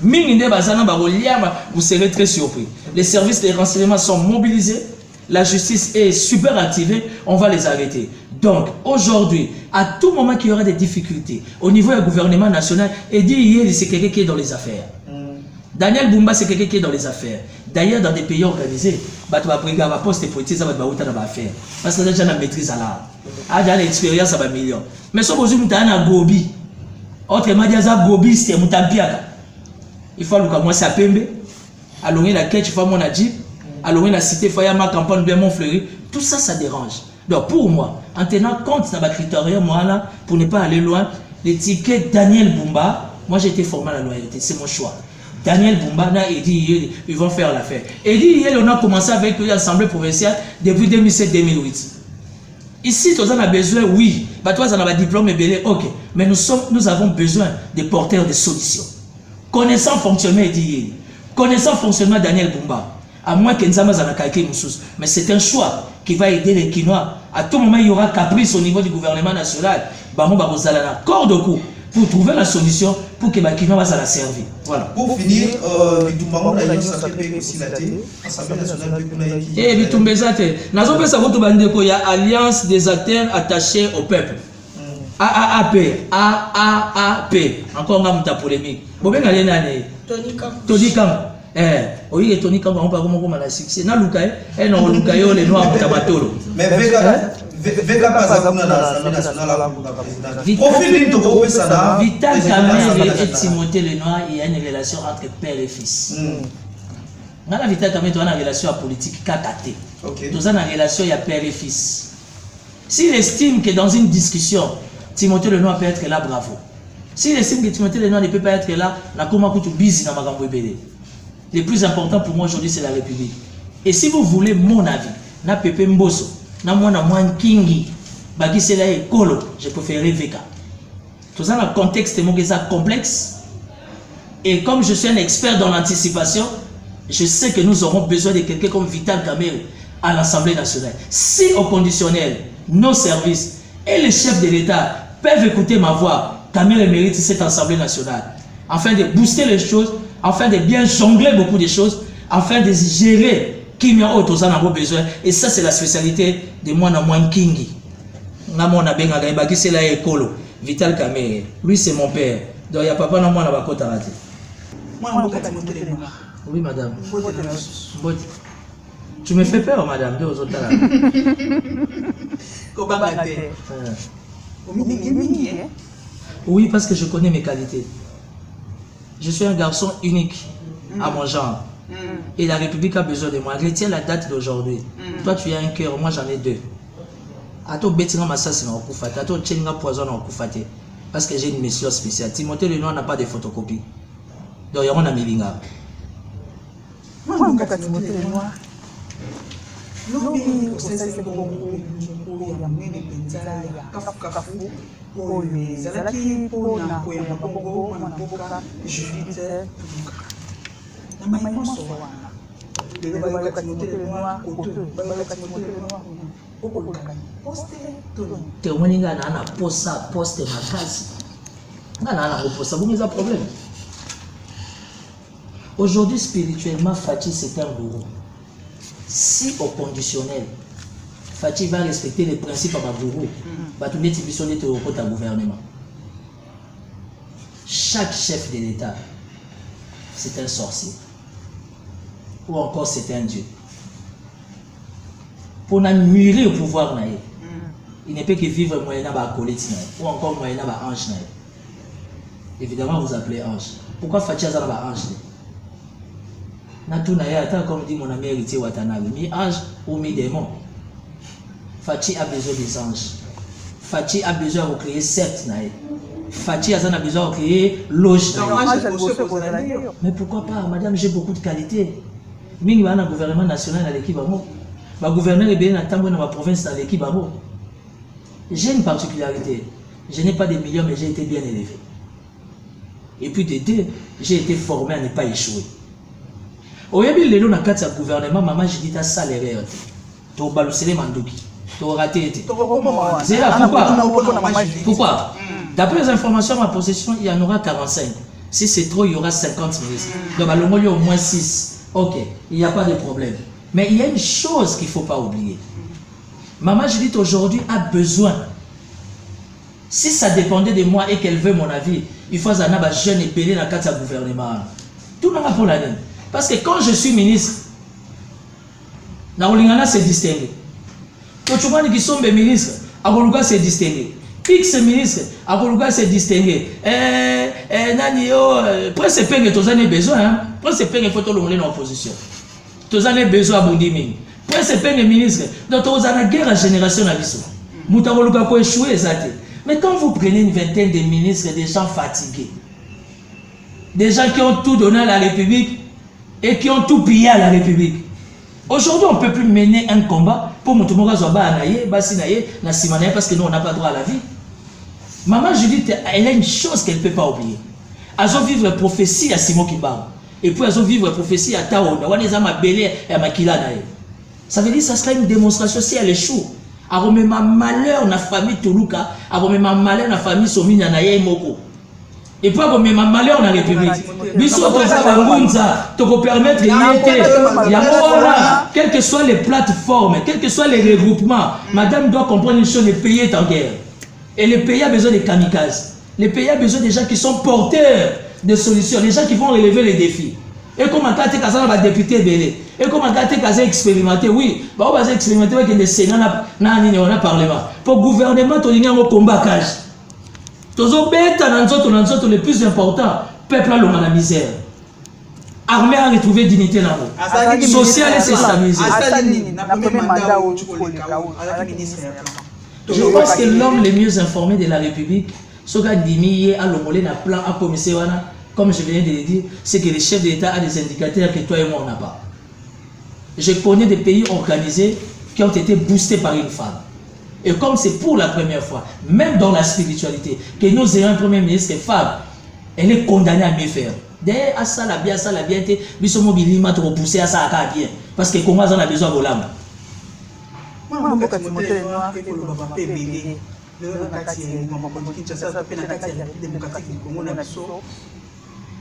Minginde Bazana Baroliama, vous serez très surpris. Les services de renseignement sont mobilisés, la justice est super activée, on va les arrêter. Donc, aujourd'hui, à tout moment qu'il y aura des difficultés au niveau du gouvernement national, et dit c'est quelqu'un qui est dans les affaires. Daniel Bumba, c'est quelqu'un qui est dans les affaires. D'ailleurs, dans des pays organisés, tu vas prendre la poste et politique, ça va être dans l'affaire. Parce que déjà, on a maîtrise à l'art. On a l'expérience à un million. Mais si vous avez un gobi, autrement dit, un gobi, c'est un tampiaga. Il faut commencer à Pembe, à l'onger la quête, il faut mon adjib, à l'onger la cité, il faut y avoir ma campagne bien mon fleuri. Tout ça, ça dérange. Donc, pour moi, en tenant compte de ma critérium, moi, là, pour ne pas aller loin, l'étiquette Daniel Bumba, moi, j'ai été formé à la loyauté, c'est mon choix. Daniel Bumba, Edi, ils vont faire l'affaire. Edi, on a commencé avec l'Assemblée provinciale depuis 2007-2008. Ici, tu as besoin, oui. Toi, tu as un diplôme, ok. Mais nous avons besoin de porteurs de solutions. Connaissant le fonctionnement Edi, connaissant le fonctionnement Daniel Bumba, à moins que nous ayons un calcul, mais c'est un choix qui va aider les Quinois. À tout moment, il y aura caprice au niveau du gouvernement national. Bamou Barozala, corps de coup, pour trouver la solution pour que les Quinois va la servir. Voilà. Pour finir, Bitumbango a aussi la Assemblée nationale de et Bitumbezate, nous avons fait il y a Alliance des acteurs attachés au peuple. AAP, AAP, encore un polémique. Vous avez gagné Tony Kang. Oui, Tony Kang, on va pas la succès. Na Lukaï, et non Lukaï, les noirs Tamatolo. Mais Vega pas à l'Assemblée nationale pour président. Vital Kamerhe et Timothée Lenoir, il y a une relation entre père et fils. Dans la Vital Kamerhe, tu as une relation politique KKT. Tu as une relation père et fils. S'il estime que dans une discussion, Timothée Lenoir peut être là, bravo. S'il estime que Timothée Lenoir ne peut pas être là, na koma kutu busy na magambo ebele. Le plus important pour moi aujourd'hui, c'est la République. Et si vous voulez mon avis, na Pepe Mboso, na mwana Kingi, baki c'est la écolo, je préférerais Veka. Tout ça dans le contexte complexe. Et comme je suis un expert dans l'anticipation, je sais que nous aurons besoin de quelqu'un comme Vital Kamerhe à l'Assemblée nationale. Si au conditionnel, nos services et les chefs de l'État peuvent écouter ma voix, Kamerhe mérite cette Assemblée nationale, afin de booster les choses, afin de bien jongler beaucoup de choses, afin de gérer qui m'a besoin. Et ça, c'est la spécialité de moi, Kingi. C'est la écolo. Vital Kamerhe. Lui, c'est mon père. Donc, il n'y a papa, non, moi, na bakota raté. Oui, madame. Tu me fais peur, madame. Oui, parce que je connais mes qualités. Je suis un garçon unique à mon genre. Et la République a besoin de moi. Retiens la date d'aujourd'hui. Toi, tu as un cœur, moi j'en ai deux. Ato betinga masasi na okufata, ato tchenga poison na okufate. Parce que j'ai une mission spéciale. Timothée Lenoir n'a pas de photocopie. Donc, il y aura un milinga. Moi, je suis Timothée Lenoir. Lobi osese bongo ya munene penza ya kafu oyo ezalaki mpona koyamba bongo mwana mboka Judith na mai nyonso wana lelo bayoka Timothée Lenoir koto bayoka Timothée Lenoir okoluka poste toni te omoni nga na poste makasi nga na poste bongo eza problème. Aujourd'hui spirituellement Fachi c'est un bourreau. Si au conditionnel, Fachi va respecter les principes à Mabourou, au gouvernement. Chaque chef de l'État, c'est un sorcier. Ou encore c'est un dieu. Pour nuire au pouvoir, il ne peut que vivre moyennant un acolyte ou encore moyennant un ange. Évidemment, vous appelez ange. Pourquoi Fachi a un ange? Comme dit mon ami héritier Watanabe, mi-ange ou mi-démon. Fachi a besoin des anges. Fachi a besoin de créer sept. Fachi a besoin de créer loge. Mais pourquoi pas, madame, j'ai beaucoup de qualités. Mingi va dans le gouvernement national à l'équipe. Le gouverneur est bien dans ma province à l'équipe. J'ai une particularité. Je n'ai pas des millions, mais j'ai été bien élevé. Et puis de deux, j'ai été formé à ne pas échouer. Au début, le long de gouvernement, maman, je dis ta salaire. Tu as baloussé mandoki. Tu as raté. C'est là pourquoi? D'après les informations à ma possession, il y en aura 45. Si c'est trop, il y aura 50 ministres. Donc, à il y a au moins 6. Ok, il n'y a pas de problème. Mais il y a une chose qu'il ne faut pas oublier. Maman, je dis aujourd'hui, a besoin. Si ça dépendait de moi et qu'elle veut mon avis, il faut que un jeune et belé dans le cadre du gouvernement. Tout le monde pour l'année. Parce que quand je suis ministre, Naolingana s'est distingué. Tochumani qui sont mes ministres, Agoluga s'est distingué. Pix ministre, Agoluga s'est distingué. Presque peu que tous en besoin, presque peu que faut tout le monde en opposition. Tous en besoin à Bondiming. Presque peu que ministre, donc tous en guerre à génération à l'issue. Moutagoluga peut échouer, exactement. Mais quand vous prenez une vingtaine de ministres, des gens fatigués, des gens qui ont tout donné à la République, et qui ont tout pillé à la République. Aujourd'hui, on ne peut plus mener un combat pour Moutoumora Zoba Anaye, Basinaye, Nassimanaye, parce que nous, on n'a pas droit à la vie. Maman Judith, elle a une chose qu'elle ne peut pas oublier. Elles ont vivre prophétie à Simon Kibar. Et puis, elles ont vivre prophétie à Taona. Ça veut dire que ça sera une démonstration si elle échoue. Elle remet ma malheur dans la famille Toluka, elle remet ma malheur dans la famille Somina Naye Moko. Et puis, on met ma malheur dans la République. Quelles que soient les plateformes, quelles que soient les regroupements, madame doit comprendre une chose, les pays est en guerre. Et le pays a besoin de kamikazes. Le pays a besoin des gens qui sont porteurs de solutions, des gens qui vont relever les défis. Et comme on a député belé, et comme on a expérimenté, oui, on va expérimenter avec des sénats dans le Parlement. Pour le gouvernement, on a un combat cage. Le plus important, peuple a la misère. Armée a retrouvé dignité dans le social et c'est stabilisé. Je pense que l'homme le mieux informé de la République, comme je viens de le dire, c'est que le chef d'État a des indicateurs que toi et moi on n'a pas. Je connais des pays organisés qui ont été boostés par une femme. Et comme c'est pour la première fois, même dans la spiritualité, que nous ayons un premier ministre femme, elle est condamnée à mieux faire. D'ailleurs, à ça la bien, nous sommes mobilisés pour repousser à ça à bien. Parce que comment on a besoin de l'âme.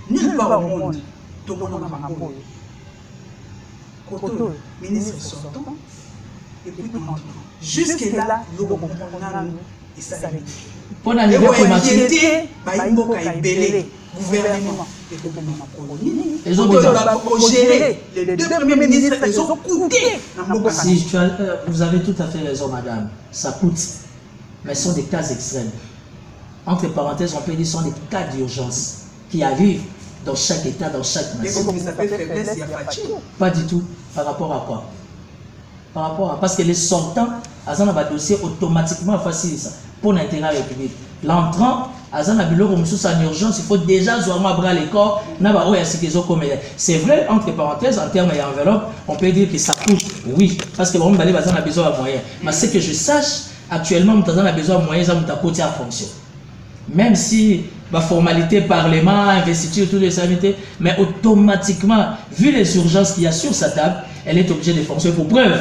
Nulle part au monde, tout le monde a un ministre sortant, et puis jusque-là, nous avons et ça pour la gouvernement. Ils ont gérer les deux premiers ministres, ils ont coûté. Si vous avez tout à fait raison, madame, ça coûte, mais ce sont des cas extrêmes. Entre parenthèses, on peut dire que ce sont des cas d'urgence qui arrivent dans chaque État, dans chaque nation. Pas du tout. Par rapport à quoi? Par rapport à... Parce que les sortants, ils ont un dossier automatiquement facile pour l'intérêt de la République. L'entrant, Azana biloko mususu en urgence, il faut déjà jouer à bras les corps. C'est vrai, entre parenthèses, en termes d'enveloppe, on peut dire que ça coûte. Oui, parce que bon, on a besoin de moyens. Mais c'est que je sache, actuellement, on a besoin de moyens, on a côté en fonction. Même si la formalité, parlement, investiture, toutes les sanitaires, mais automatiquement, vu les urgences qu'il y a sur sa table, elle est obligée de fonctionner. Pour preuve,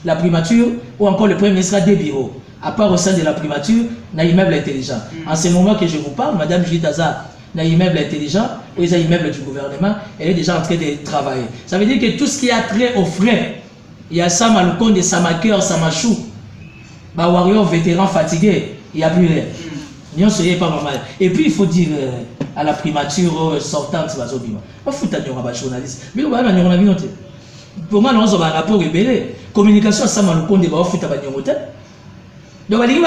la primature ou encore le premier ministre a des bureaux. À part au sein de la primature, un immeuble intelligent. En ce moment que je vous parle, Madame Julie Taza, un immeuble intelligent, ou un immeuble du gouvernement, elle est déjà en train de travailler. Ça veut dire que tout ce qui a trait aux frais, il y a Sama Lukonde, Sama Cœur, Sama Chou, Warrior vétéran fatigué, il n'y a plus rien. N'y en pas normal. Et puis il faut dire à la primature sortante, il faut que journaliste. Mais on a vu pour moi, on a un rapport rebelle. Communication, Sama Lukonde, il faut que donc, il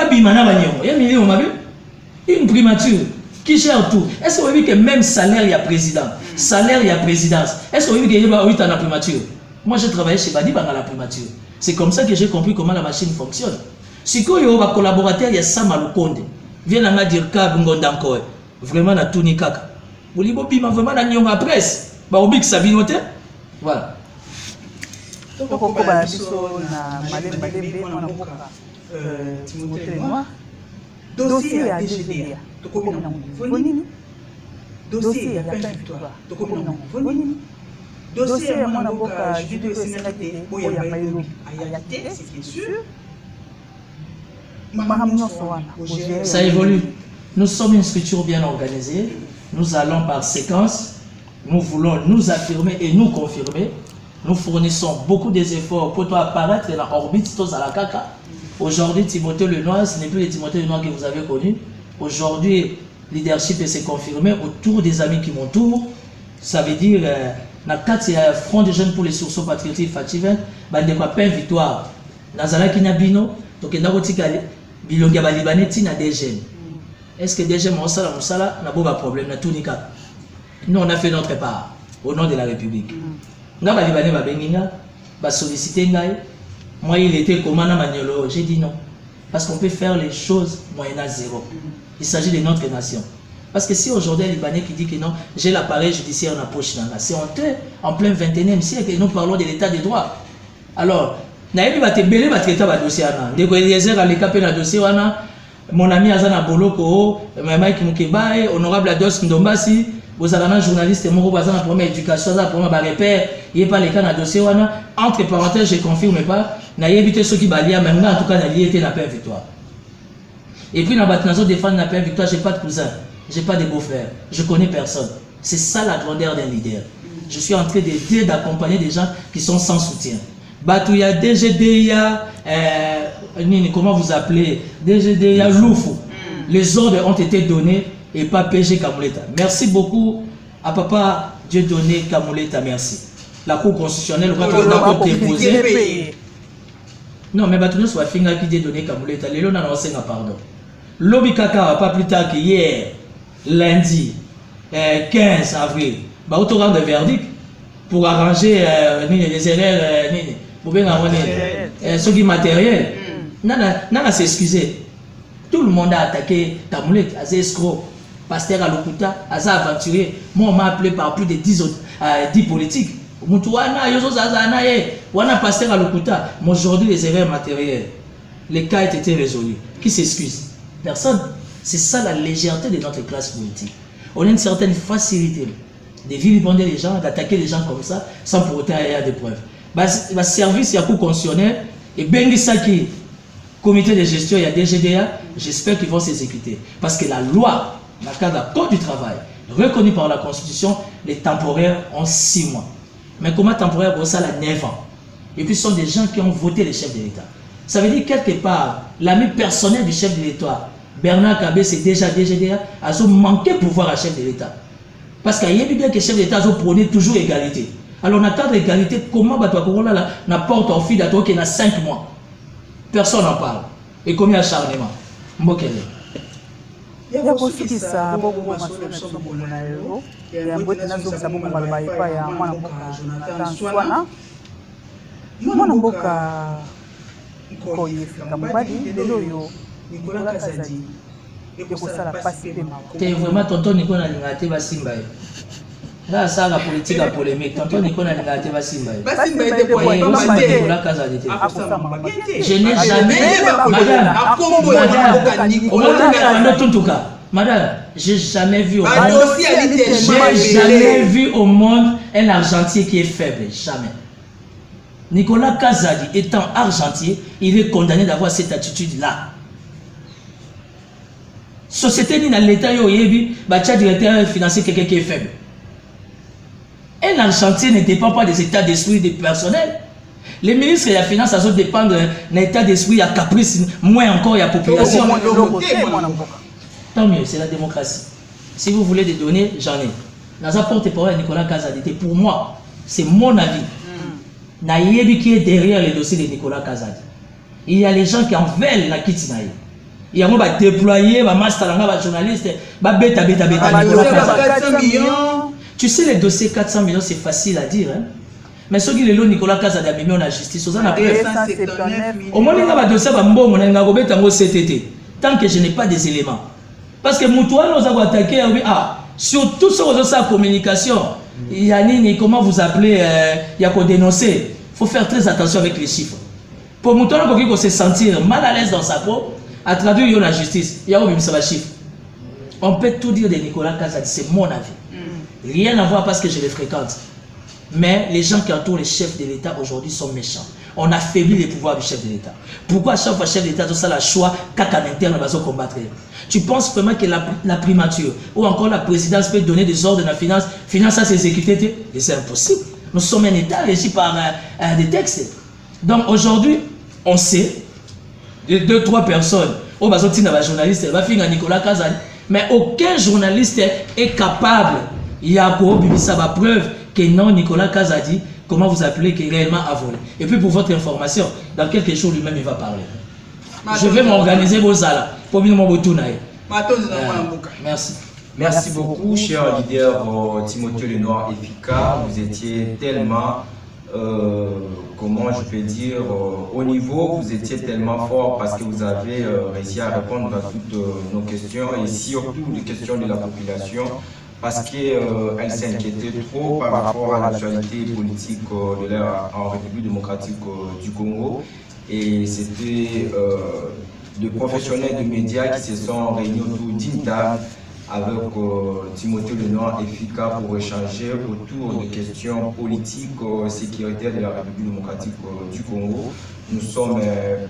y a une primature qui gère tout. Est-ce que vous voyez que même salaire, il y a président, salaire, il y a présidence? Est-ce que vous voyez qu'il y a 8 ans la primature? Moi, j'ai travaillé chez Badi dans la primature. C'est comme ça que j'ai compris comment la machine fonctionne. Si il y a un collaborateur, il y a Sama Lukonde. Viens à dire que encore. Vraiment, na tout ni kaka. Vous voyez, vraiment, na la presse. Bah, au bic, ça vient noter. Voilà. Donc, on va dire Timothée Noir, dossier à DGDA, dossier à la victoire, dossier à mon avocat, c'est sûr. Ça évolue. Nous sommes une structure bien organisée. Nous allons par séquence. Nous voulons nous affirmer et nous confirmer. Nous fournissons beaucoup d'efforts pour apparaître dans l'orbite tous à la caca. Aujourd'hui, Timothée Lenoir, ce n'est plus le Timothée Lenoir que vous avez connu. Aujourd'hui, leadership s'est confirmé autour des amis qui m'entourent. Ça veut dire, dans 4 front de jeunes pour les sourceaux patriotiques Fativen, il n'y a pas de victoire. Nazala Kinabino, donc il y a Bilonga Libanais, il y a des jeunes. Est-ce que des jeunes ont un problème? Nous, on a fait notre part au nom de la République. Nous avons sollicité. Moi, il était commandant Magnolo. J'ai dit non. Parce qu'on peut faire les choses moyennant zéro. Il s'agit de notre nation. Parce que si aujourd'hui, un Libanais qui dit que non, j'ai l'appareil judiciaire en poche, c'est honteux. En plein 21e siècle, et nous parlons de l'état des droits. Alors, mon ami Azana Boloko, Mike Mukebae, honorable Ados Ndombasi, vous avez un journaliste qui a une première éducation, un premier repère, il n'y a pas les cas dans le dossier. Entre parenthèses, je ne confirme pas, il y a évité ceux qui balient, mais en tout cas, il y a été la paix victoire. Et puis, dans la défendre la paix victoire, je n'ai pas de cousin, je n'ai pas de beau-frère, je ne connais personne. C'est ça la grandeur d'un leader. Je suis en train d'aider, d'accompagner des gens qui sont sans soutien. Batouya, DGDIA, comment vous appelez? DGDIA, Loufou. Les ordres ont été donnés. Et pas PG Kamuleta. Merci beaucoup à papa Dieudonné Kamuleta, merci. La Cour constitutionnelle va déposer. Non, mais maintenant, soit finga qui Dieudonné Kamuleta. Les lois n'ont pas pardon. Lobby Kaka, pas plus tard qu'hier, lundi 15 avril, bah, on aura le verdict pour arranger les erreurs, pour bien arranger ce qui est matériel. Nana s'excuser. Tout le monde a attaqué Kamuleta, à escroc. Pasteur à Lokuta, Aza aventurier. Moi, on m'a appelé par plus de 10 politiques. Pasteur à Lokuta. Mais aujourd'hui, les erreurs matérielles, les cas ont été résolus. Qui s'excuse? Personne. C'est ça la légèreté de notre classe politique. On a une certaine facilité de vilipender les gens, d'attaquer les gens comme ça, sans pour autant avoir des preuves. Le service, il y a coup constitutionnel, et Bengisaki, comité de gestion, il y a DGDA, j'espère qu'ils vont s'exécuter. Parce que la loi, dans le cadre du code du travail, reconnu par la Constitution, les temporaires ont 6 mois. Mais comment temporaire pour ça, la 9 ans? Et puis ce sont des gens qui ont voté les chefs de l'État. Ça veut dire quelque part, l'ami personnel du chef de l'État, Bernard Kabé, c'est déjà DGDA, a manqué de pouvoir à chef de l'État. Parce qu'il y a bien que le chef de l'État a prôné toujours égalité. Alors, dans le cadre d'égalité, comment la porte en fil qui est 5 mois? Personne n'en parle. Et combien d'acharnement? Il y a aussi qui ça beaucoup de choses. Il y a beaucoup de choses qui beaucoup mal baillé pas. Il y a moi Jonathan Swana. Moi n'imboka koye fika mubadi lelo yo Nicolas Kazadi. ekosala pasi mpe makolo. Te vraiment tonton Nico nalinga te basimba ye. Là ça la politique la polémique. Tonton Nico nalinga te basimba ye. Basimba ete Nicolas Kazadi te. Je n'ai jamais madame, j'ai jamais vu au monde un argentier qui est faible, jamais. Nicolas Kazadi étant argentier, il est condamné d'avoir cette attitude-là. Société ni dans l'État, il y a un directeur financier quelqu'un qui est faible. Un argentier ne dépend pas des états d'esprit des personnels. Les ministres de la finance, ça dépendre d'un état d'esprit, il y a caprice, moins encore, il y a population. Tant mieux, c'est la démocratie. Si vous voulez des données, j'en ai. Dans un porte-parole à Nicolas Kazadi, pour moi, c'est mon avis. Naïebi qui est derrière les dossiers de Nicolas Kazadi. Il y a les gens qui en veulent la quitte Naïe. Il y a des déployés, des master, des journalistes, des bêta. Tu sais, les dossiers 400 millions, c'est facile à dire. Hein? Mais ceux qui les lots Nicolas Kazadi a mis en justice, au moins, il y a des dossiers tant que je n'ai pas des éléments. Parce que Moutouan nous avons attaqué, surtout sur sa communication. Il y a comment vous appelez, il y a qu'à dénoncer. Il faut faire très attention avec les chiffres. Pour Moutouan, il faut se sentir mal à l'aise dans sa peau, à traduire la justice. Il y a aussi ça chiffre. On peut tout dire de Nicolas Kazadi, c'est mon avis. Rien à voir parce que je les fréquente. Mais les gens qui entourent les chefs de l'État aujourd'hui sont méchants. On affaiblit les pouvoirs du chef de l'État. Pourquoi à chaque fois le chef de l'État doit faire le choix qu'à l'interne va se combattre? Tu penses vraiment que la primature ou encore la présidence peut donner des ordres de la finance à s'exécuter? C'est impossible. Nous sommes un État régi par des textes. Donc aujourd'hui, on sait, de 2-3 personnes, au bas de journaliste, va finir Nicolas Kazadi, mais aucun journaliste est capable, il y a la preuve que non, Nicolas Kazadi, comment vous appelez, qui est réellement à voler. Et puis pour votre information, dans quelques jours lui-même il va parler. Je vais m'organiser vos salles pour bien mon merci. Merci beaucoup, cher leader Timothée Lenoir efficace. Vous étiez tellement, comment je peux dire, au niveau, vous étiez tellement fort parce que vous avez réussi à répondre à toutes nos questions et surtout les questions de la population. Parce qu'elle s'inquiétait trop par rapport à l'actualité politique de l'ère en République démocratique du Congo. Et c'était des professionnels de médias qui se sont réunis autour d'une table avec Timothée Lenoir efficace pour échanger autour des questions politiques, sécuritaires de la République démocratique du Congo. Nous sommes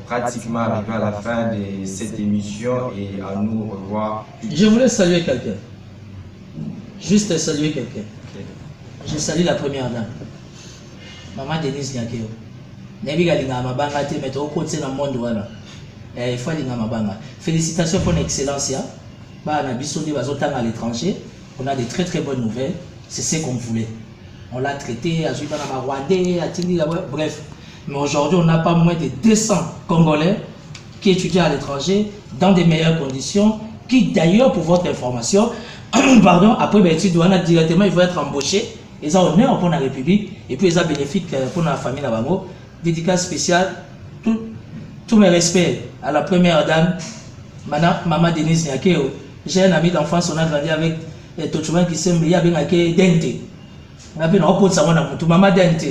pratiquement arrivés à la fin de cette émission et à nous revoir. Je voulais saluer quelqu'un. Juste saluer quelqu'un. Okay. Je salue la première dame. Maman Denise Nyakeo. Félicitations pour l'excellence. À l'étranger, on a des très bonnes nouvelles. C'est ce qu'on voulait. On l'a traité, bref. Mais aujourd'hui, on n'a pas moins de 200 Congolais qui étudient à l'étranger dans des meilleures conditions, qui d'ailleurs, pour votre information, pardon, après l'étude directement, il faut être embauché. Ils ont honneur pour la République et puis ils ont bénéfique pour la famille Nabango. Dédicace spéciale, tous mes respects à la première dame, Maman Denise Nyakeo. J'ai un ami d'enfance, on a grandi avec Tochouman qui s'aime bien avec Dente. On a bien un ça Maman Dente.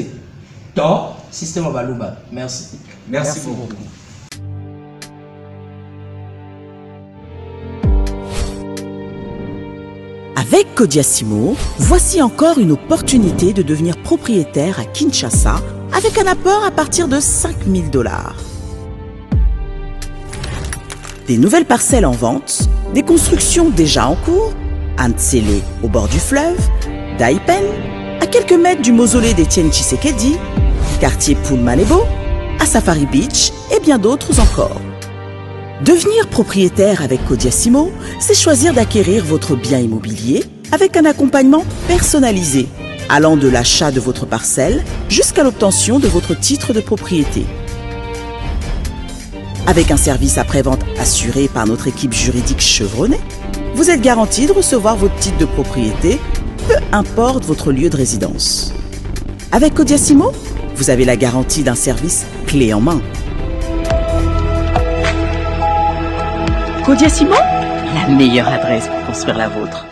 Donc, système Baluba. Merci. Merci beaucoup. Avec Kodiasimo, voici encore une opportunité de devenir propriétaire à Kinshasa avec un apport à partir de $5 000. Des nouvelles parcelles en vente, des constructions déjà en cours, à Ntsele au bord du fleuve, Daipen, à quelques mètres du mausolée d'Étienne Tshisekedi, quartier Poulmalebo, à Safari Beach et bien d'autres encore. Devenir propriétaire avec Kodiasimo, c'est choisir d'acquérir votre bien immobilier avec un accompagnement personnalisé, allant de l'achat de votre parcelle jusqu'à l'obtention de votre titre de propriété. Avec un service après-vente assuré par notre équipe juridique chevronnée, vous êtes garanti de recevoir votre titre de propriété, peu importe votre lieu de résidence. Avec Kodiasimo, vous avez la garantie d'un service clé en main. Kodiasimo, la meilleure adresse pour construire la vôtre.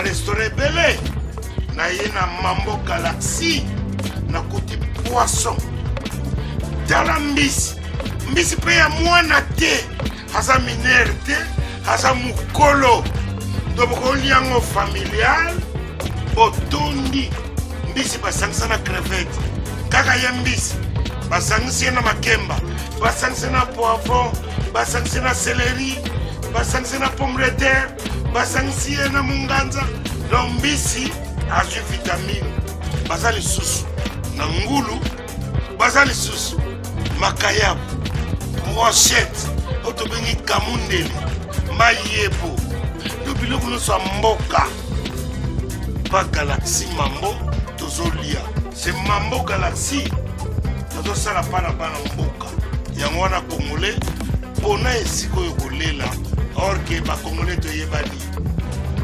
Restaurant belé na yena Mambo Galaxy na kuti poisson tala mbisi pe ya mwana te hasa minere te hasa mukolo ndoboko liango familial botondi mbisi basangisa na crevette kaka ya mbisi basangisa na makemba basangisa na poivron basangisa na céleri basangisa na pomme de terre basangisi na munganza na mbisi azu vitamine bazali susu na ngulu bazali susu makayabu brochette otobengi kamundeli mayebo yo biloko nyonso ya mboka pa Galaxy Mambo tozolia c'est Mambo Galaxy tozosala pana bana mboka yango wana congolais mpona esika oyo kolela or que ba congolais to yebali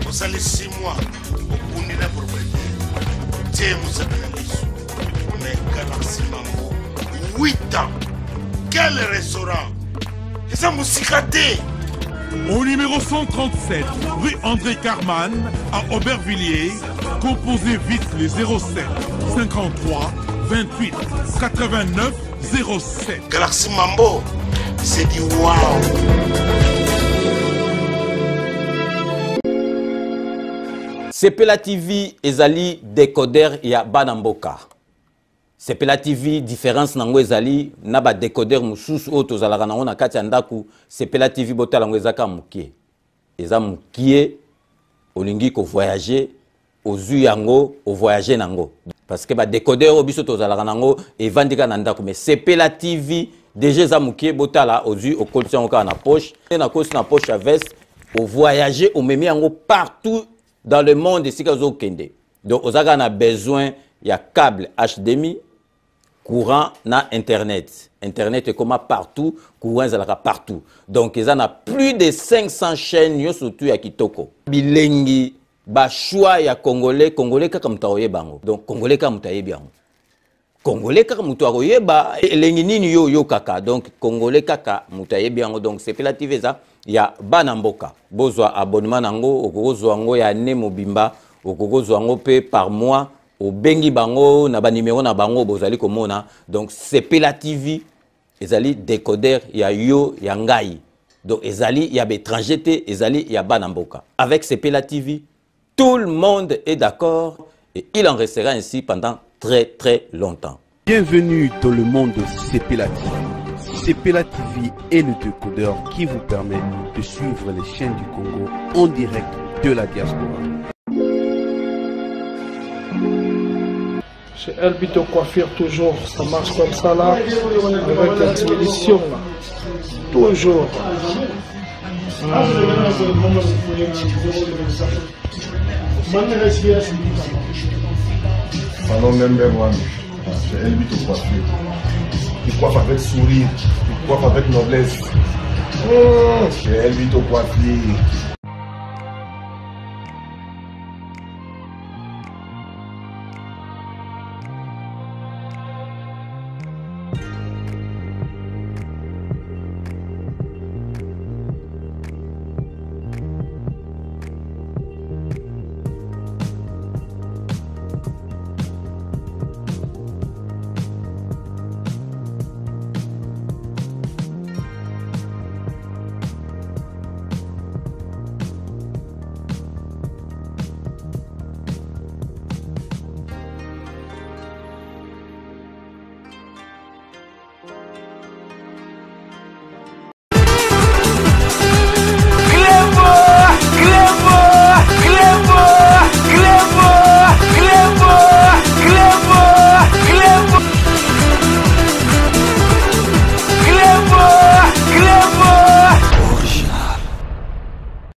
osali 6 mois okundi na propriété tie musabela liso mais Galaxy Mambo 8 ans quel restaurant et ça musicate au numéro 137 rue André Carman à Aubervilliers composez vite les 07 53 28 89 07 Galaxy Mambo c'est du wow. Sepela TV ezali décodeur ya Banamboka. Sepela TV différence nango ezali na ba décodeur mususu o tozalaka nango na kati ya ndaku Sepela TV botala ngo ezaka mukie. Eza mukie olingi ko voyager ozu yango o voyager nango parce que ba décodeur obiso tozalaka nango evandika na ndaku mais Sepela TV déjà eza mukie botala ozu o collection ka na poche na kosi na poche à veste o voyager o memi yango partout dans le monde ici que kende. Donc on a besoin il y a câble HDMI courant na internet est comme partout courant est partout donc ils en a plus de 500 chaînes yo surtout ya kitoko bilengi ba choix ya congolais kaka mutaoye bango donc congolais kaka mutaye bien congolais kaka mutaoye ba elengi nini yo kaka donc congolais kaka mutaye bien donc c'est Sepela TV ça ya Banamboka bozwa abonnement nango okozwa ngo ya ne mobimba okozwa ngo pe par mois au bengi bango na ba numéro na bango bozali komona donc Sepela TV ezali décodeur ya yo ya ngai donc ezali ya étranger te ezali ya Banamboka avec Sepela TV tout le monde est d'accord et il en restera ainsi pendant très longtemps. Bienvenue dans le monde de Sepela TV. Sepela TV est le décodeur qui vous permet de suivre les chaînes du Congo en direct de la diaspora. Chez Elbito Coiffure, toujours, ça marche comme ça là, avec la télévision là. Toujours. Salon number one, chez Elbito Coiffure. Il coiffe avec sourire, il coiffe avec noblesse. Chez Elbito Coiffure.